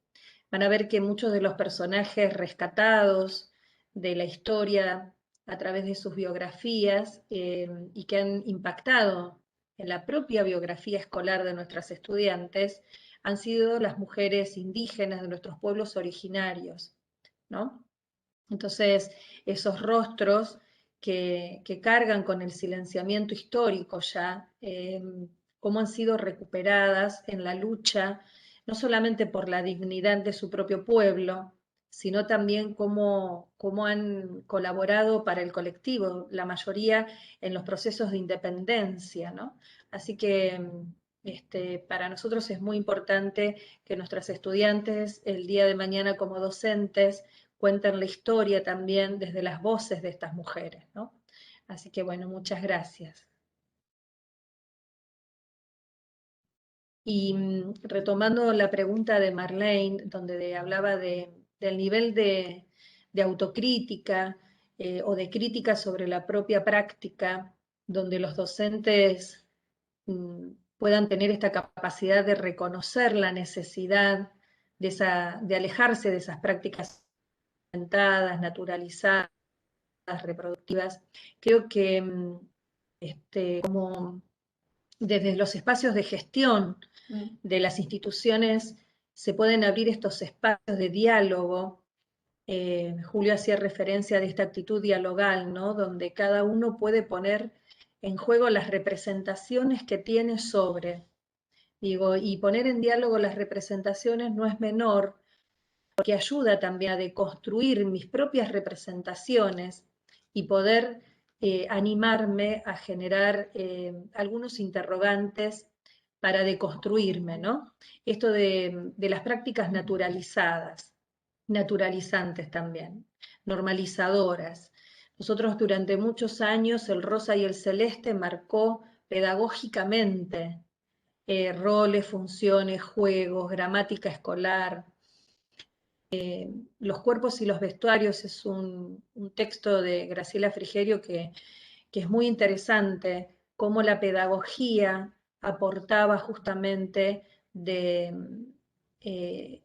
Van a ver que muchos de los personajes rescatados de la historia a través de sus biografías y que han impactado en la propia biografía escolar de nuestras estudiantes han sido las mujeres indígenas de nuestros pueblos originarios, ¿no? Entonces, esos rostros que cargan con el silenciamiento histórico ya, cómo han sido recuperadas en la lucha, no solamente por la dignidad de su propio pueblo, sino también cómo han colaborado para el colectivo, la mayoría en los procesos de independencia, ¿no? Así que para nosotros es muy importante que nuestras estudiantes el día de mañana como docentes cuentan la historia también desde las voces de estas mujeres, ¿no? Así que bueno, muchas gracias. Y retomando la pregunta de Marlene, donde hablaba del nivel de autocrítica o de crítica sobre la propia práctica, donde los docentes puedan tener esta capacidad de reconocer la necesidad de alejarse de esas prácticas naturalizadas, reproductivas. Creo que como desde los espacios de gestión de las instituciones se pueden abrir estos espacios de diálogo. Julio hacía referencia de esta actitud dialogal, ¿no? Donde cada uno puede poner en juego las representaciones que tiene sobre. Digo, y poner en diálogo las representaciones no es menor, porque ayuda también a deconstruir mis propias representaciones y poder animarme a generar algunos interrogantes para deconstruirme, ¿no? Esto de las prácticas naturalizadas, naturalizantes también, normalizadoras. Nosotros durante muchos años el rosa y el celeste marcó pedagógicamente roles, funciones, juegos, gramática escolar. Los cuerpos y los vestuarios es un texto de Graciela Frigerio que es muy interesante, cómo la pedagogía aportaba justamente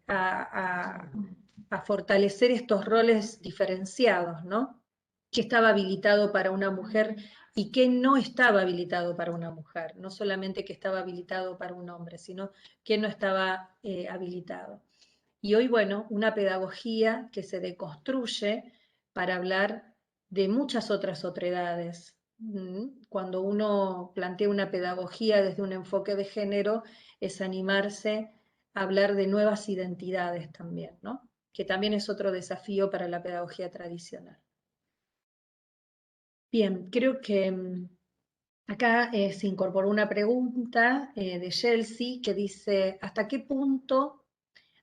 a fortalecer estos roles diferenciados, ¿no? ¿Qué estaba habilitado para una mujer y qué no estaba habilitado para una mujer? No solamente que estaba habilitado para un hombre, sino que no estaba habilitado. Y hoy, bueno, una pedagogía que se deconstruye para hablar de muchas otras otredades. Cuando uno plantea una pedagogía desde un enfoque de género, es animarse a hablar de nuevas identidades también, ¿no? Que también es otro desafío para la pedagogía tradicional. Bien, creo que acá se incorporó una pregunta de Chelsea que dice, ¿hasta qué punto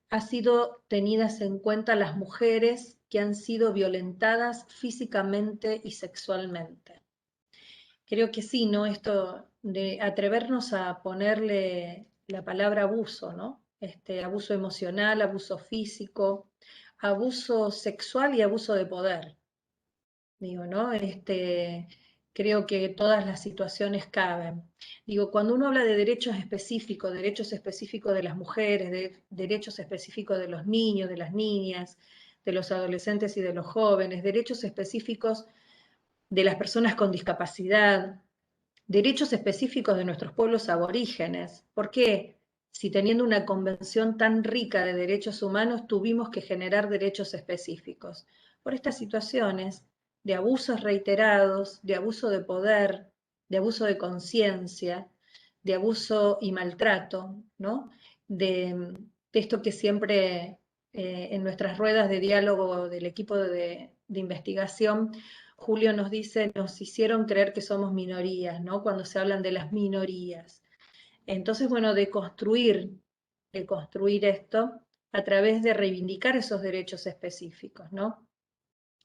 han sido tenidas en cuenta las mujeres que han sido violentadas físicamente y sexualmente? Creo que sí, ¿no? Esto de atrevernos a ponerle la palabra abuso, ¿no? Abuso emocional, abuso físico, abuso sexual y abuso de poder. Digo, ¿no? Creo que todas las situaciones caben. Digo, cuando uno habla de derechos específicos de las mujeres, de derechos específicos de los niños, de las niñas, de los adolescentes y de los jóvenes, derechos específicos de las personas con discapacidad, derechos específicos de nuestros pueblos aborígenes. ¿Por qué? Si teniendo una convención tan rica de derechos humanos tuvimos que generar derechos específicos. Por estas situaciones de abusos reiterados, de abuso de poder, de abuso de conciencia, de abuso y maltrato, ¿no? De esto que siempre en nuestras ruedas de diálogo del equipo de investigación, Julio nos dice, nos hicieron creer que somos minorías, ¿no? Cuando se hablan de las minorías. Entonces, bueno, de construir esto a través de reivindicar esos derechos específicos, ¿no?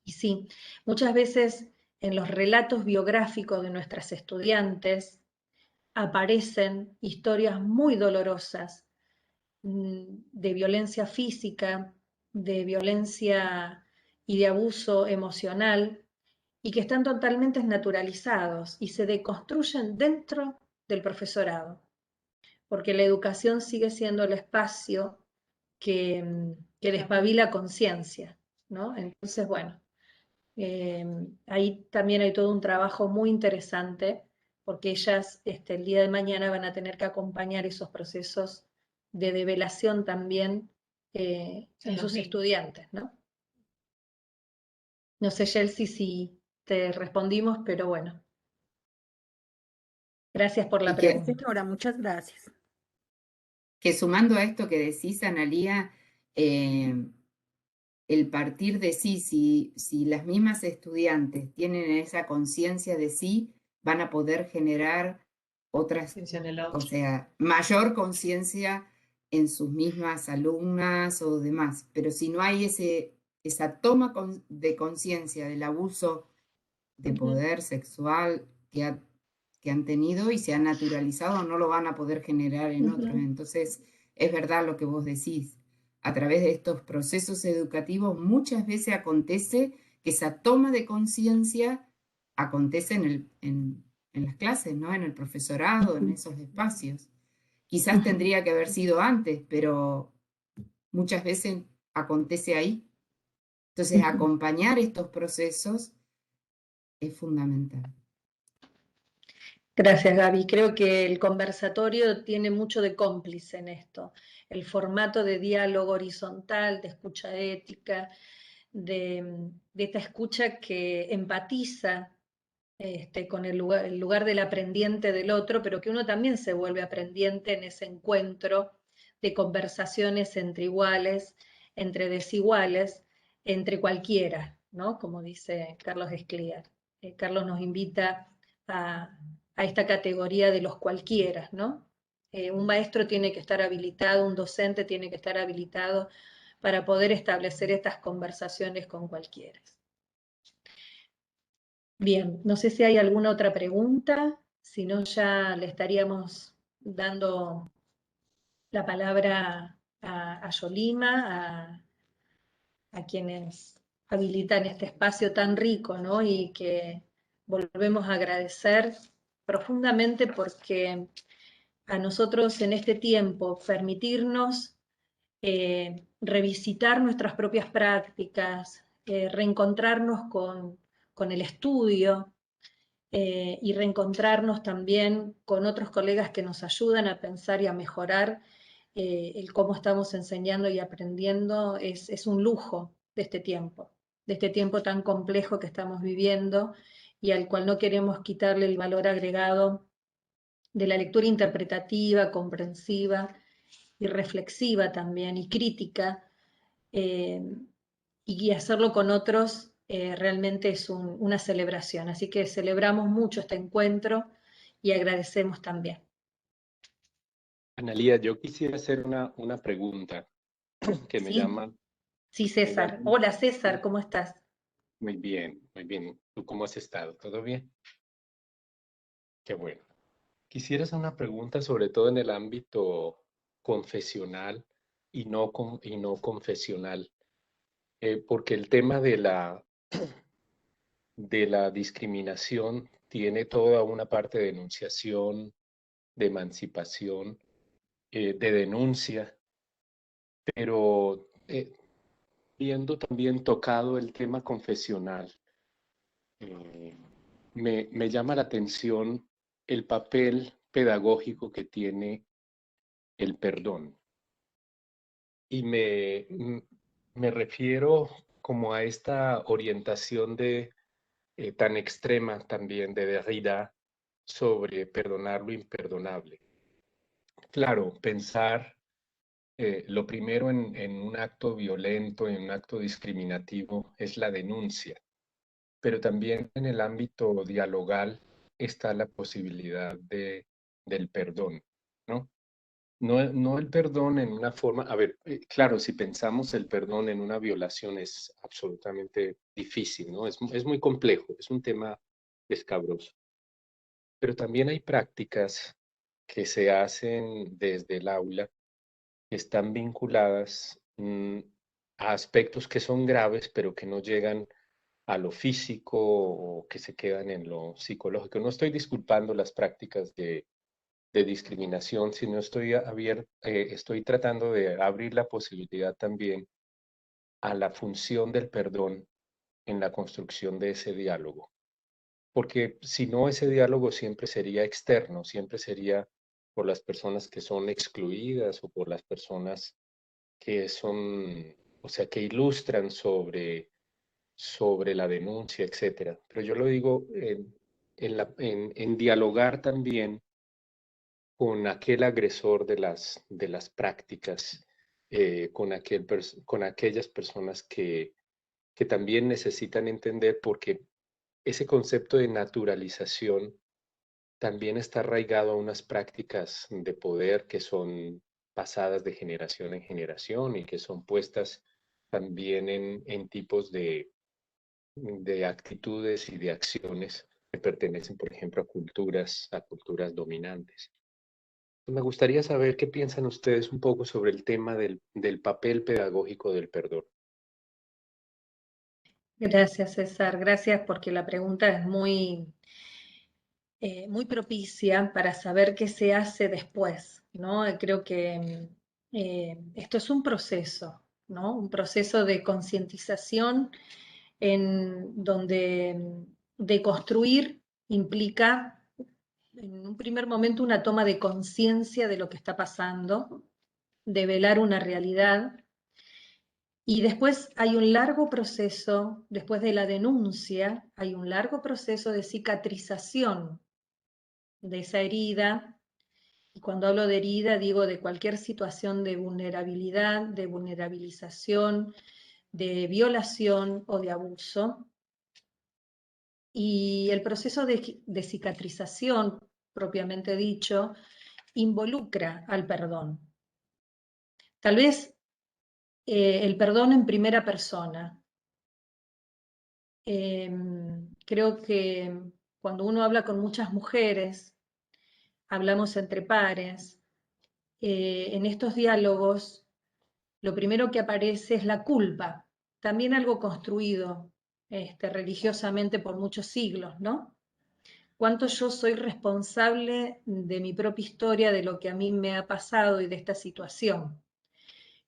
Y sí, muchas veces en los relatos biográficos de nuestras estudiantes aparecen historias muy dolorosas de violencia física, de violencia y de abuso emocional, y que están totalmente naturalizados y se deconstruyen dentro del profesorado, porque la educación sigue siendo el espacio que despabila conciencia, ¿no? Entonces, bueno, ahí también hay todo un trabajo muy interesante, porque ellas el día de mañana van a tener que acompañar esos procesos de develación también en sus estudiantes, ¿no? No sé, Chelsea, si te respondimos, pero bueno. Gracias por la pregunta. Señora, muchas gracias. Que sumando a esto que decís, Analía, el partir de sí, si las mismas estudiantes tienen esa conciencia de sí, van a poder generar otras, o sea, mayor conciencia en sus mismas alumnas o demás. Pero si no hay esa toma de conciencia del abuso de poder sexual que han tenido y se han naturalizado, no lo van a poder generar en otros. Entonces, es verdad lo que vos decís. A través de estos procesos educativos muchas veces acontece que esa toma de conciencia acontece en las clases, ¿no? En el profesorado, en esos espacios. Quizás tendría que haber sido antes, pero muchas veces acontece ahí. Entonces, acompañar estos procesos es fundamental. Gracias, Gaby. Creo que el conversatorio tiene mucho de cómplice en esto. El formato de diálogo horizontal, de escucha ética, de esta escucha que empatiza con el lugar del aprendiente del otro, pero que uno también se vuelve aprendiente en ese encuentro de conversaciones entre iguales, entre desiguales, entre cualquiera, ¿no? Como dice Carlos Escliar. Carlos nos invita a esta categoría de los cualquiera, ¿no? Un maestro tiene que estar habilitado, un docente tiene que estar habilitado para poder establecer estas conversaciones con cualquiera. Bien, no sé si hay alguna otra pregunta, si no ya le estaríamos dando la palabra a Yolima, a quienes habilitan este espacio tan rico, ¿no? Y que volvemos a agradecer profundamente porque a nosotros en este tiempo permitirnos revisitar nuestras propias prácticas, reencontrarnos con el estudio y reencontrarnos también con otros colegas que nos ayudan a pensar y a mejorar el cómo estamos enseñando y aprendiendo es un lujo de este tiempo. de este tiempo tan complejo que estamos viviendo y al cual no queremos quitarle el valor agregado de la lectura interpretativa, comprensiva y reflexiva también, y crítica, y hacerlo con otros realmente es una celebración. Así que celebramos mucho este encuentro y agradecemos también. Analía, yo quisiera hacer una pregunta que me Sí, llama. sí, César. Hola, César, ¿cómo estás? Muy bien, muy bien. ¿Tú cómo has estado? ¿Todo bien? Qué bueno. Quisiera hacer una pregunta sobre todo en el ámbito confesional y no confesional, porque el tema de la discriminación tiene toda una parte de enunciación, de emancipación, de denuncia, pero viendo también tocado el tema confesional, eh, me llama la atención el papel pedagógico que tiene el perdón. Y me refiero como a esta orientación tan extrema también de Derrida sobre perdonar lo imperdonable. Claro, pensar lo primero en un acto violento, en un acto discriminativo, es la denuncia, pero también en el ámbito dialogal está la posibilidad del perdón, ¿no? No el perdón en una forma, a ver, claro, si pensamos el perdón en una violación es absolutamente difícil, ¿no? Es muy complejo, es un tema escabroso. Pero también hay prácticas que se hacen desde el aula que están vinculadas a aspectos que son graves, pero que no llegan a lo físico o que se quedan en lo psicológico. No estoy disculpando las prácticas de discriminación, sino estoy tratando de abrir la posibilidad también a la función del perdón en la construcción de ese diálogo. Porque si no, ese diálogo siempre sería externo, siempre sería por las personas que son excluidas o por las personas que son, o sea, que ilustran sobre la denuncia, etcétera. Pero yo lo digo en dialogar también con aquel agresor de las prácticas, con aquellas personas que también necesitan entender, porque ese concepto de naturalización también está arraigado a unas prácticas de poder que son pasadas de generación en generación y que son puestas también en tipos de actitudes y de acciones que pertenecen, por ejemplo, a culturas dominantes. Me gustaría saber qué piensan ustedes un poco sobre el tema del papel pedagógico del perdón. Gracias, César. Gracias porque la pregunta es muy propicia para saber qué se hace después, ¿no? Creo que esto es un proceso, ¿no? Un proceso de concientización en donde deconstruir implica en un primer momento una toma de conciencia de lo que está pasando, de velar una realidad, y después hay un largo proceso, después de la denuncia, hay un largo proceso de cicatrización de esa herida. Y cuando hablo de herida, digo de cualquier situación de vulnerabilidad, de vulnerabilización, de violación o de abuso. Y el proceso de cicatrización, propiamente dicho, involucra al perdón. Tal vez el perdón en primera persona. Creo que cuando uno habla con muchas mujeres, hablamos entre pares, en estos diálogos lo primero que aparece es la culpa, también algo construido religiosamente por muchos siglos, ¿no? Cuánto yo soy responsable de mi propia historia, de lo que a mí me ha pasado y de esta situación.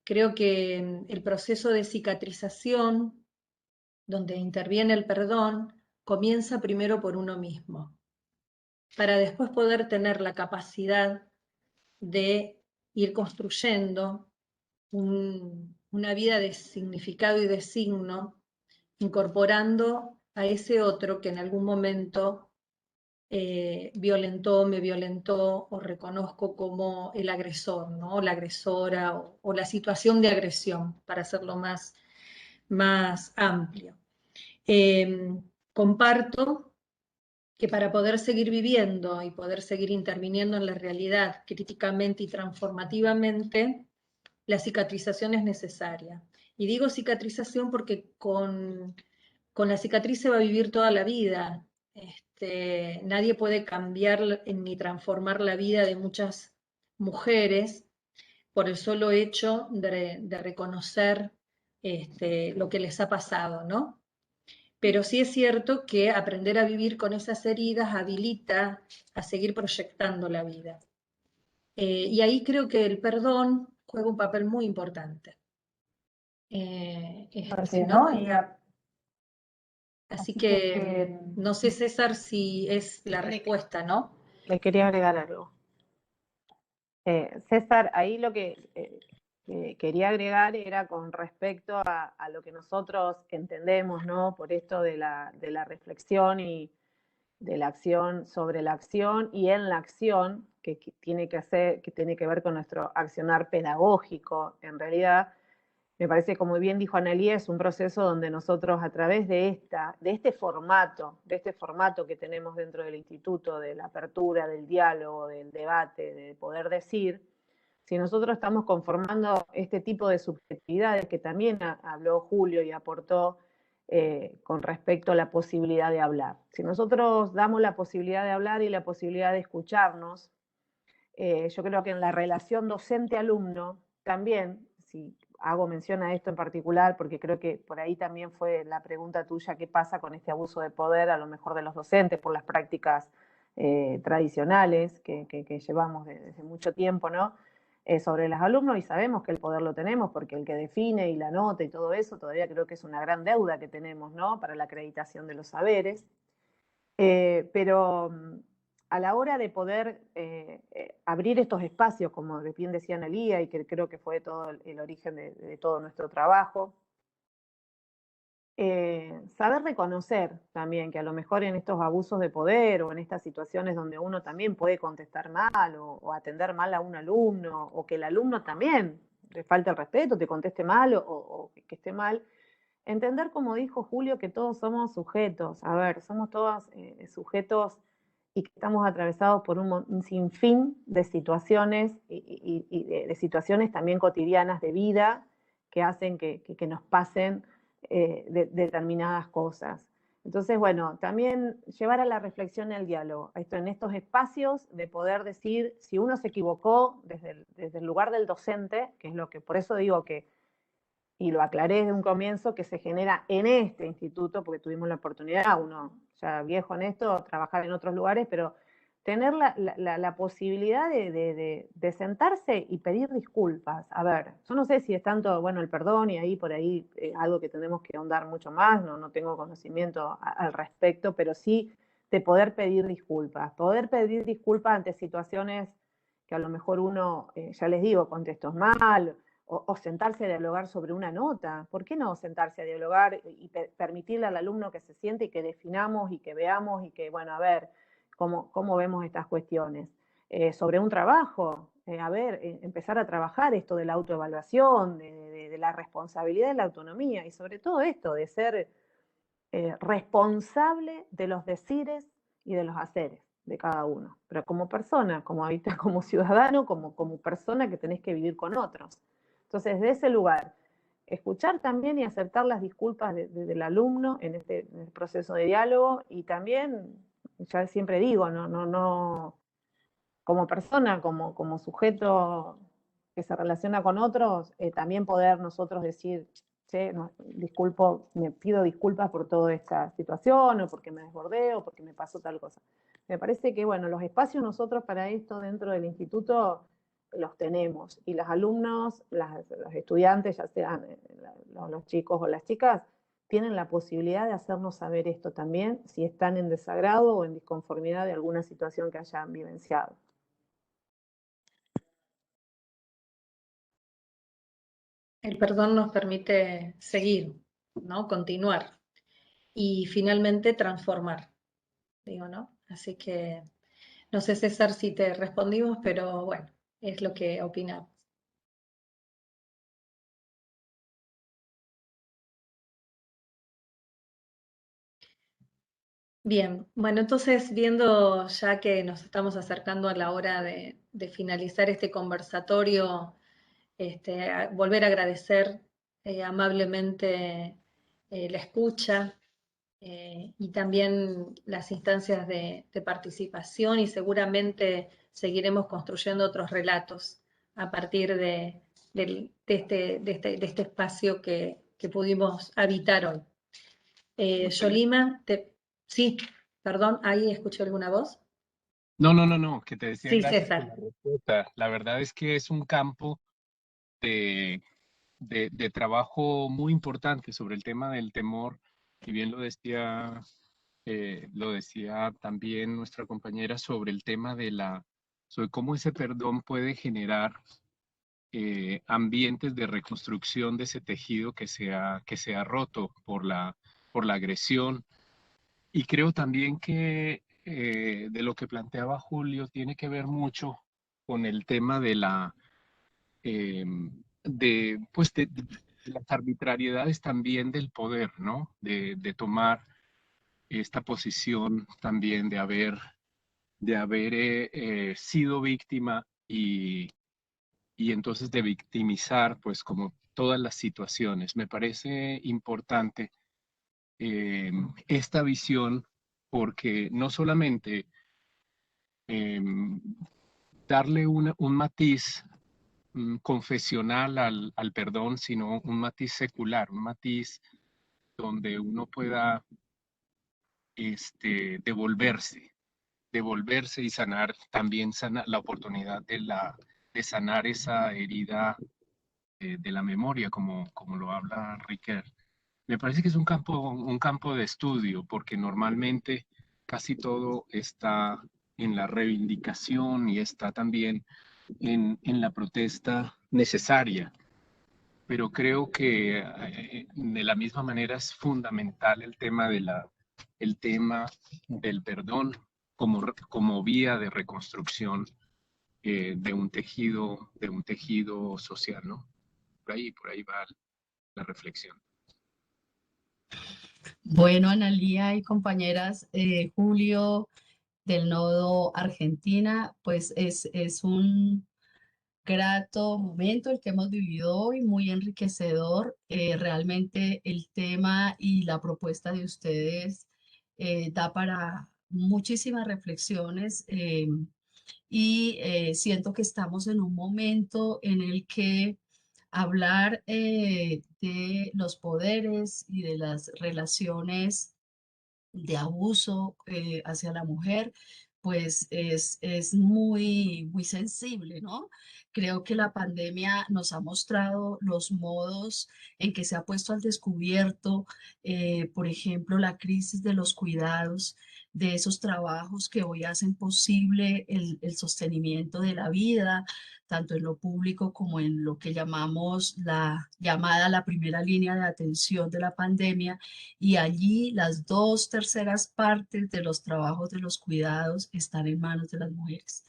Creo que el proceso de cicatrización, donde interviene el perdón, comienza primero por uno mismo, para después poder tener la capacidad de ir construyendo una vida de significado y de signo incorporando a ese otro que en algún momento violentó, me violentó, o reconozco como el agresor, ¿no? La agresora, o la situación de agresión, para hacerlo más amplio. Comparto que para poder seguir viviendo y poder seguir interviniendo en la realidad críticamente y transformativamente, la cicatrización es necesaria. Y digo cicatrización porque con la cicatriz se va a vivir toda la vida. Nadie puede cambiar ni transformar la vida de muchas mujeres por el solo hecho de reconocer lo que les ha pasado, ¿no? Pero sí es cierto que aprender a vivir con esas heridas habilita a seguir proyectando la vida. Y ahí creo que el perdón juega un papel muy importante. ¿No? Así que no sé, César, si es la respuesta, ¿no? Le quería agregar algo. César, ahí lo que quería agregar era con respecto a lo que nosotros entendemos, ¿no? Por esto de la reflexión y de la acción sobre la acción y en la acción, que tiene que ver con nuestro accionar pedagógico, en realidad. Me parece, como bien dijo Annelí, es un proceso donde nosotros a través de este formato que tenemos dentro del instituto, de la apertura, del diálogo, del debate, de poder decir, si nosotros estamos conformando este tipo de subjetividades que también habló Julio y aportó con respecto a la posibilidad de hablar. Si nosotros damos la posibilidad de hablar y la posibilidad de escucharnos, yo creo que en la relación docente-alumno también, si hago mención a esto en particular, porque creo que por ahí también fue la pregunta tuya, ¿qué pasa con este abuso de poder a lo mejor de los docentes por las prácticas tradicionales que llevamos desde mucho tiempo, ¿no? Sobre los alumnos, y sabemos que el poder lo tenemos, porque el que define y la nota y todo eso, todavía creo que es una gran deuda que tenemos, ¿no? Para la acreditación de los saberes. Pero a la hora de poder abrir estos espacios, como bien decía Annelía, y que creo que fue todo el origen de todo nuestro trabajo, saber reconocer también que a lo mejor en estos abusos de poder o en estas situaciones donde uno también puede contestar mal o atender mal a un alumno, o que el alumno también le falta el respeto, te conteste mal o que esté mal, entender, como dijo Julio, que todos somos sujetos. A ver, somos todos sujetos y que estamos atravesados por un sinfín de situaciones y de situaciones también cotidianas de vida que hacen que nos pasen determinadas cosas. Entonces, bueno, también llevar a la reflexión y al diálogo, en estos espacios de poder decir si uno se equivocó desde el lugar del docente, que es lo que, por eso digo que, y lo aclaré desde un comienzo, que se genera en este instituto, porque tuvimos la oportunidad, uno ya viejo en esto, trabajar en otros lugares, pero tener la posibilidad de sentarse y pedir disculpas. A ver, yo no sé si es tanto, bueno, el perdón y ahí por ahí algo que tenemos que ahondar mucho más, no tengo conocimiento al respecto, pero sí de poder pedir disculpas ante situaciones que a lo mejor uno, ya les digo, contestó mal, o sentarse a dialogar sobre una nota. ¿Por qué no sentarse a dialogar y permitirle al alumno que se siente y que definamos y que veamos y que, bueno, a ver, cómo vemos estas cuestiones? Sobre un trabajo, empezar a trabajar esto de la autoevaluación, de la responsabilidad y la autonomía, y sobre todo esto de ser responsable de los decires y de los haceres de cada uno, pero como persona, como ciudadano, como persona que tenés que vivir con otros. Entonces, de ese lugar, escuchar también y aceptar las disculpas del alumno en el proceso de diálogo, y también, ya siempre digo, no como persona, como sujeto que se relaciona con otros, también poder nosotros decir, che, no, me pido disculpas por toda esta situación, o porque me desbordé, o porque me pasó tal cosa. Me parece que, bueno, los espacios nosotros para esto dentro del instituto los tenemos, y los alumnos, los estudiantes, ya sean los chicos o las chicas, tienen la posibilidad de hacernos saber esto también, si están en desagrado o en disconformidad de alguna situación que hayan vivenciado. El perdón nos permite seguir, ¿no? Continuar. y finalmente transformar, digo, ¿no? Así que no sé, César, si te respondimos, pero bueno, es lo que opinamos. Bien, bueno, entonces viendo ya que nos estamos acercando a la hora de finalizar este conversatorio, volver a agradecer amablemente la escucha y también las instancias de participación, y seguramente seguiremos construyendo otros relatos a partir de este espacio que pudimos habitar hoy. Yolima, sí, perdón, ahí escuché alguna voz. No, que te decía Sí, gracias por la César. respuesta. La verdad es que es un campo de, de trabajo muy importante sobre el tema del temor, y bien lo decía también nuestra compañera sobre el tema sobre cómo ese perdón puede generar ambientes de reconstrucción de ese tejido que se ha roto por la agresión. Y creo también que de lo que planteaba Julio tiene que ver mucho con el tema de pues de las arbitrariedades también del poder, ¿no? De tomar esta posición también de haber sido víctima y entonces de victimizar, pues como todas las situaciones. Me parece importante esta visión porque no solamente darle un matiz confesional al perdón, sino un matiz secular, un matiz donde uno pueda devolverse y sanar, también la oportunidad de sanar esa herida de la memoria, como lo habla Riquet. Me parece que es un campo de estudio, porque normalmente casi todo está en la reivindicación y está también en la protesta necesaria. Pero creo que de la misma manera es fundamental el tema del perdón como vía de reconstrucción de un tejido social, ¿no? Por ahí va la reflexión. Bueno, Analía y compañeras, Julio del Nodo Argentina, pues es un grato momento el que hemos vivido hoy, muy enriquecedor. Realmente el tema y la propuesta de ustedes da para muchísimas reflexiones y siento que estamos en un momento en el que hablar de los poderes y de las relaciones de abuso hacia la mujer, pues es muy sensible, ¿no? Creo que la pandemia nos ha mostrado los modos en que se ha puesto al descubierto, por ejemplo, la crisis de los cuidados, de esos trabajos que hoy hacen posible el sostenimiento de la vida, tanto en lo público como en lo que llamamos la primera línea de atención de la pandemia, y allí las 2/3 partes de los trabajos de los cuidados están en manos de las mujeres.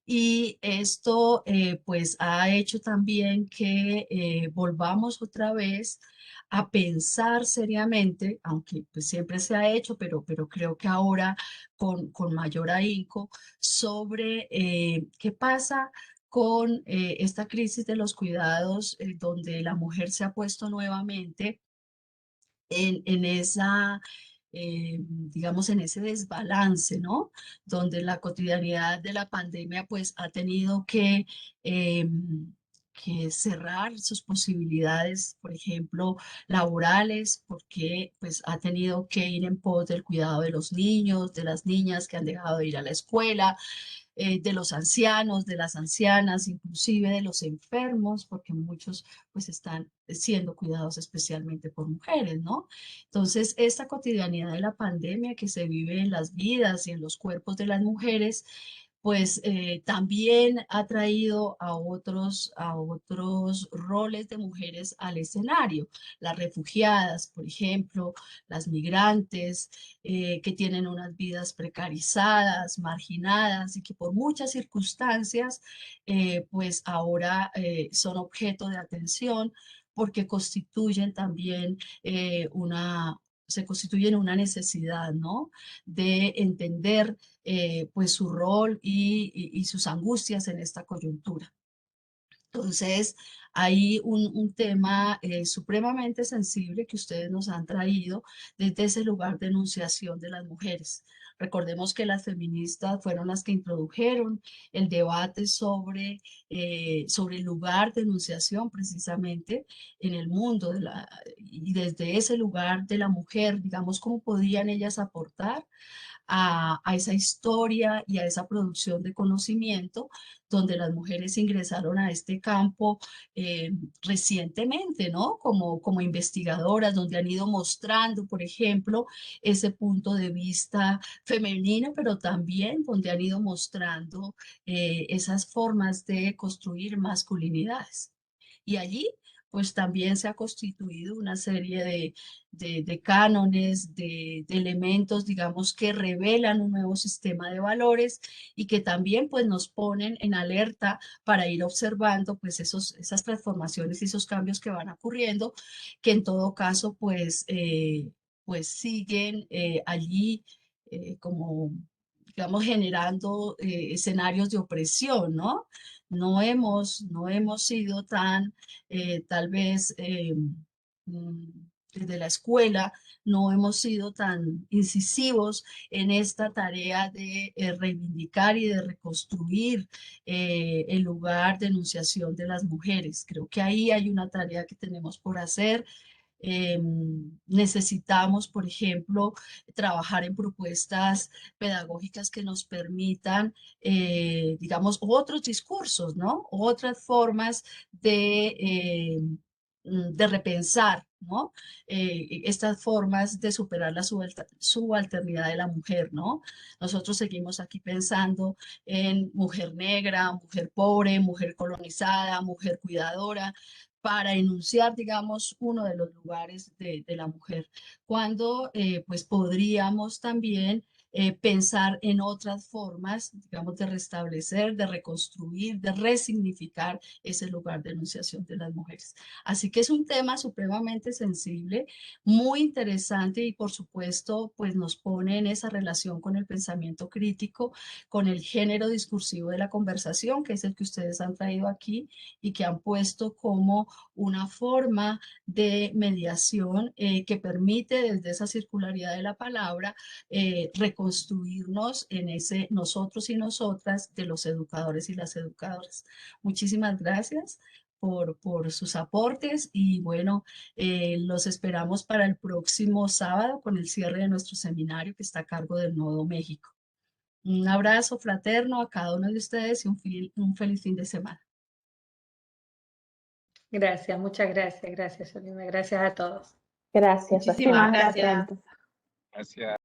Y esto pues ha hecho también que volvamos otra vez a pensar seriamente, aunque pues siempre se ha hecho, pero creo que ahora con mayor ahínco, sobre qué pasa con esta crisis de los cuidados, donde la mujer se ha puesto nuevamente en esa, digamos, en ese desbalance, ¿no? Donde la cotidianidad de la pandemia, pues, ha tenido que cerrar sus posibilidades, por ejemplo, laborales, porque, pues, ha tenido que ir en pos del cuidado de los niños, de las niñas que han dejado de ir a la escuela, de los ancianos, de las ancianas, inclusive de los enfermos, porque muchos pues están siendo cuidados especialmente por mujeres, ¿no? Entonces, esta cotidianidad de la pandemia que se vive en las vidas y en los cuerpos de las mujeres, pues también ha traído a otros roles de mujeres al escenario. Las refugiadas, por ejemplo, las migrantes, que tienen unas vidas precarizadas, marginadas y que por muchas circunstancias, pues ahora son objeto de atención porque constituyen también se constituyen una necesidad, ¿no? De entender pues su rol y sus angustias en esta coyuntura. Entonces, hay un tema supremamente sensible que ustedes nos han traído desde ese lugar de enunciación de las mujeres. Recordemos que las feministas fueron las que introdujeron el debate sobre el lugar de enunciación precisamente en el mundo y desde ese lugar de la mujer, digamos, cómo podían ellas aportar a esa historia y a esa producción de conocimiento, donde las mujeres ingresaron a este campo recientemente, ¿no? Como investigadoras, donde han ido mostrando, por ejemplo, ese punto de vista femenino, pero también donde han ido mostrando esas formas de construir masculinidades. Y allí pues también se ha constituido una serie de cánones, de elementos, digamos, que revelan un nuevo sistema de valores y que también pues nos ponen en alerta para ir observando pues esas transformaciones y esos cambios que van ocurriendo, que en todo caso pues siguen allí como, digamos, generando escenarios de opresión, ¿no? No hemos sido tan, tal vez, desde la escuela, no hemos sido tan incisivos en esta tarea de reivindicar y de reconstruir el lugar de enunciación de las mujeres. Creo que ahí hay una tarea que tenemos por hacer. Necesitamos, por ejemplo, trabajar en propuestas pedagógicas que nos permitan, digamos, otros discursos, ¿no? Otras formas de repensar, ¿no? Estas formas de superar la subalternidad de la mujer, ¿no? Nosotros seguimos aquí pensando en mujer negra, mujer pobre, mujer colonizada, mujer cuidadora, para enunciar, digamos, uno de los lugares de la mujer, cuando pues podríamos también pensar en otras formas, digamos, de restablecer, de reconstruir, de resignificar ese lugar de enunciación de las mujeres. Así que es un tema supremamente sensible, muy interesante y por supuesto, pues nos pone en esa relación con el pensamiento crítico, con el género discursivo de la conversación, que es el que ustedes han traído aquí y que han puesto como una forma de mediación que permite desde esa circularidad de la palabra reconstruirnos en ese nosotros y nosotras de los educadores y las educadoras. Muchísimas gracias por sus aportes y bueno, los esperamos para el próximo sábado con el cierre de nuestro seminario que está a cargo del Nodo México. Un abrazo fraterno a cada uno de ustedes y un feliz fin de semana. Gracias, muchas gracias, Olivia. Gracias a todos. Gracias. Muchísimas Hasta gracias. pronto. Gracias.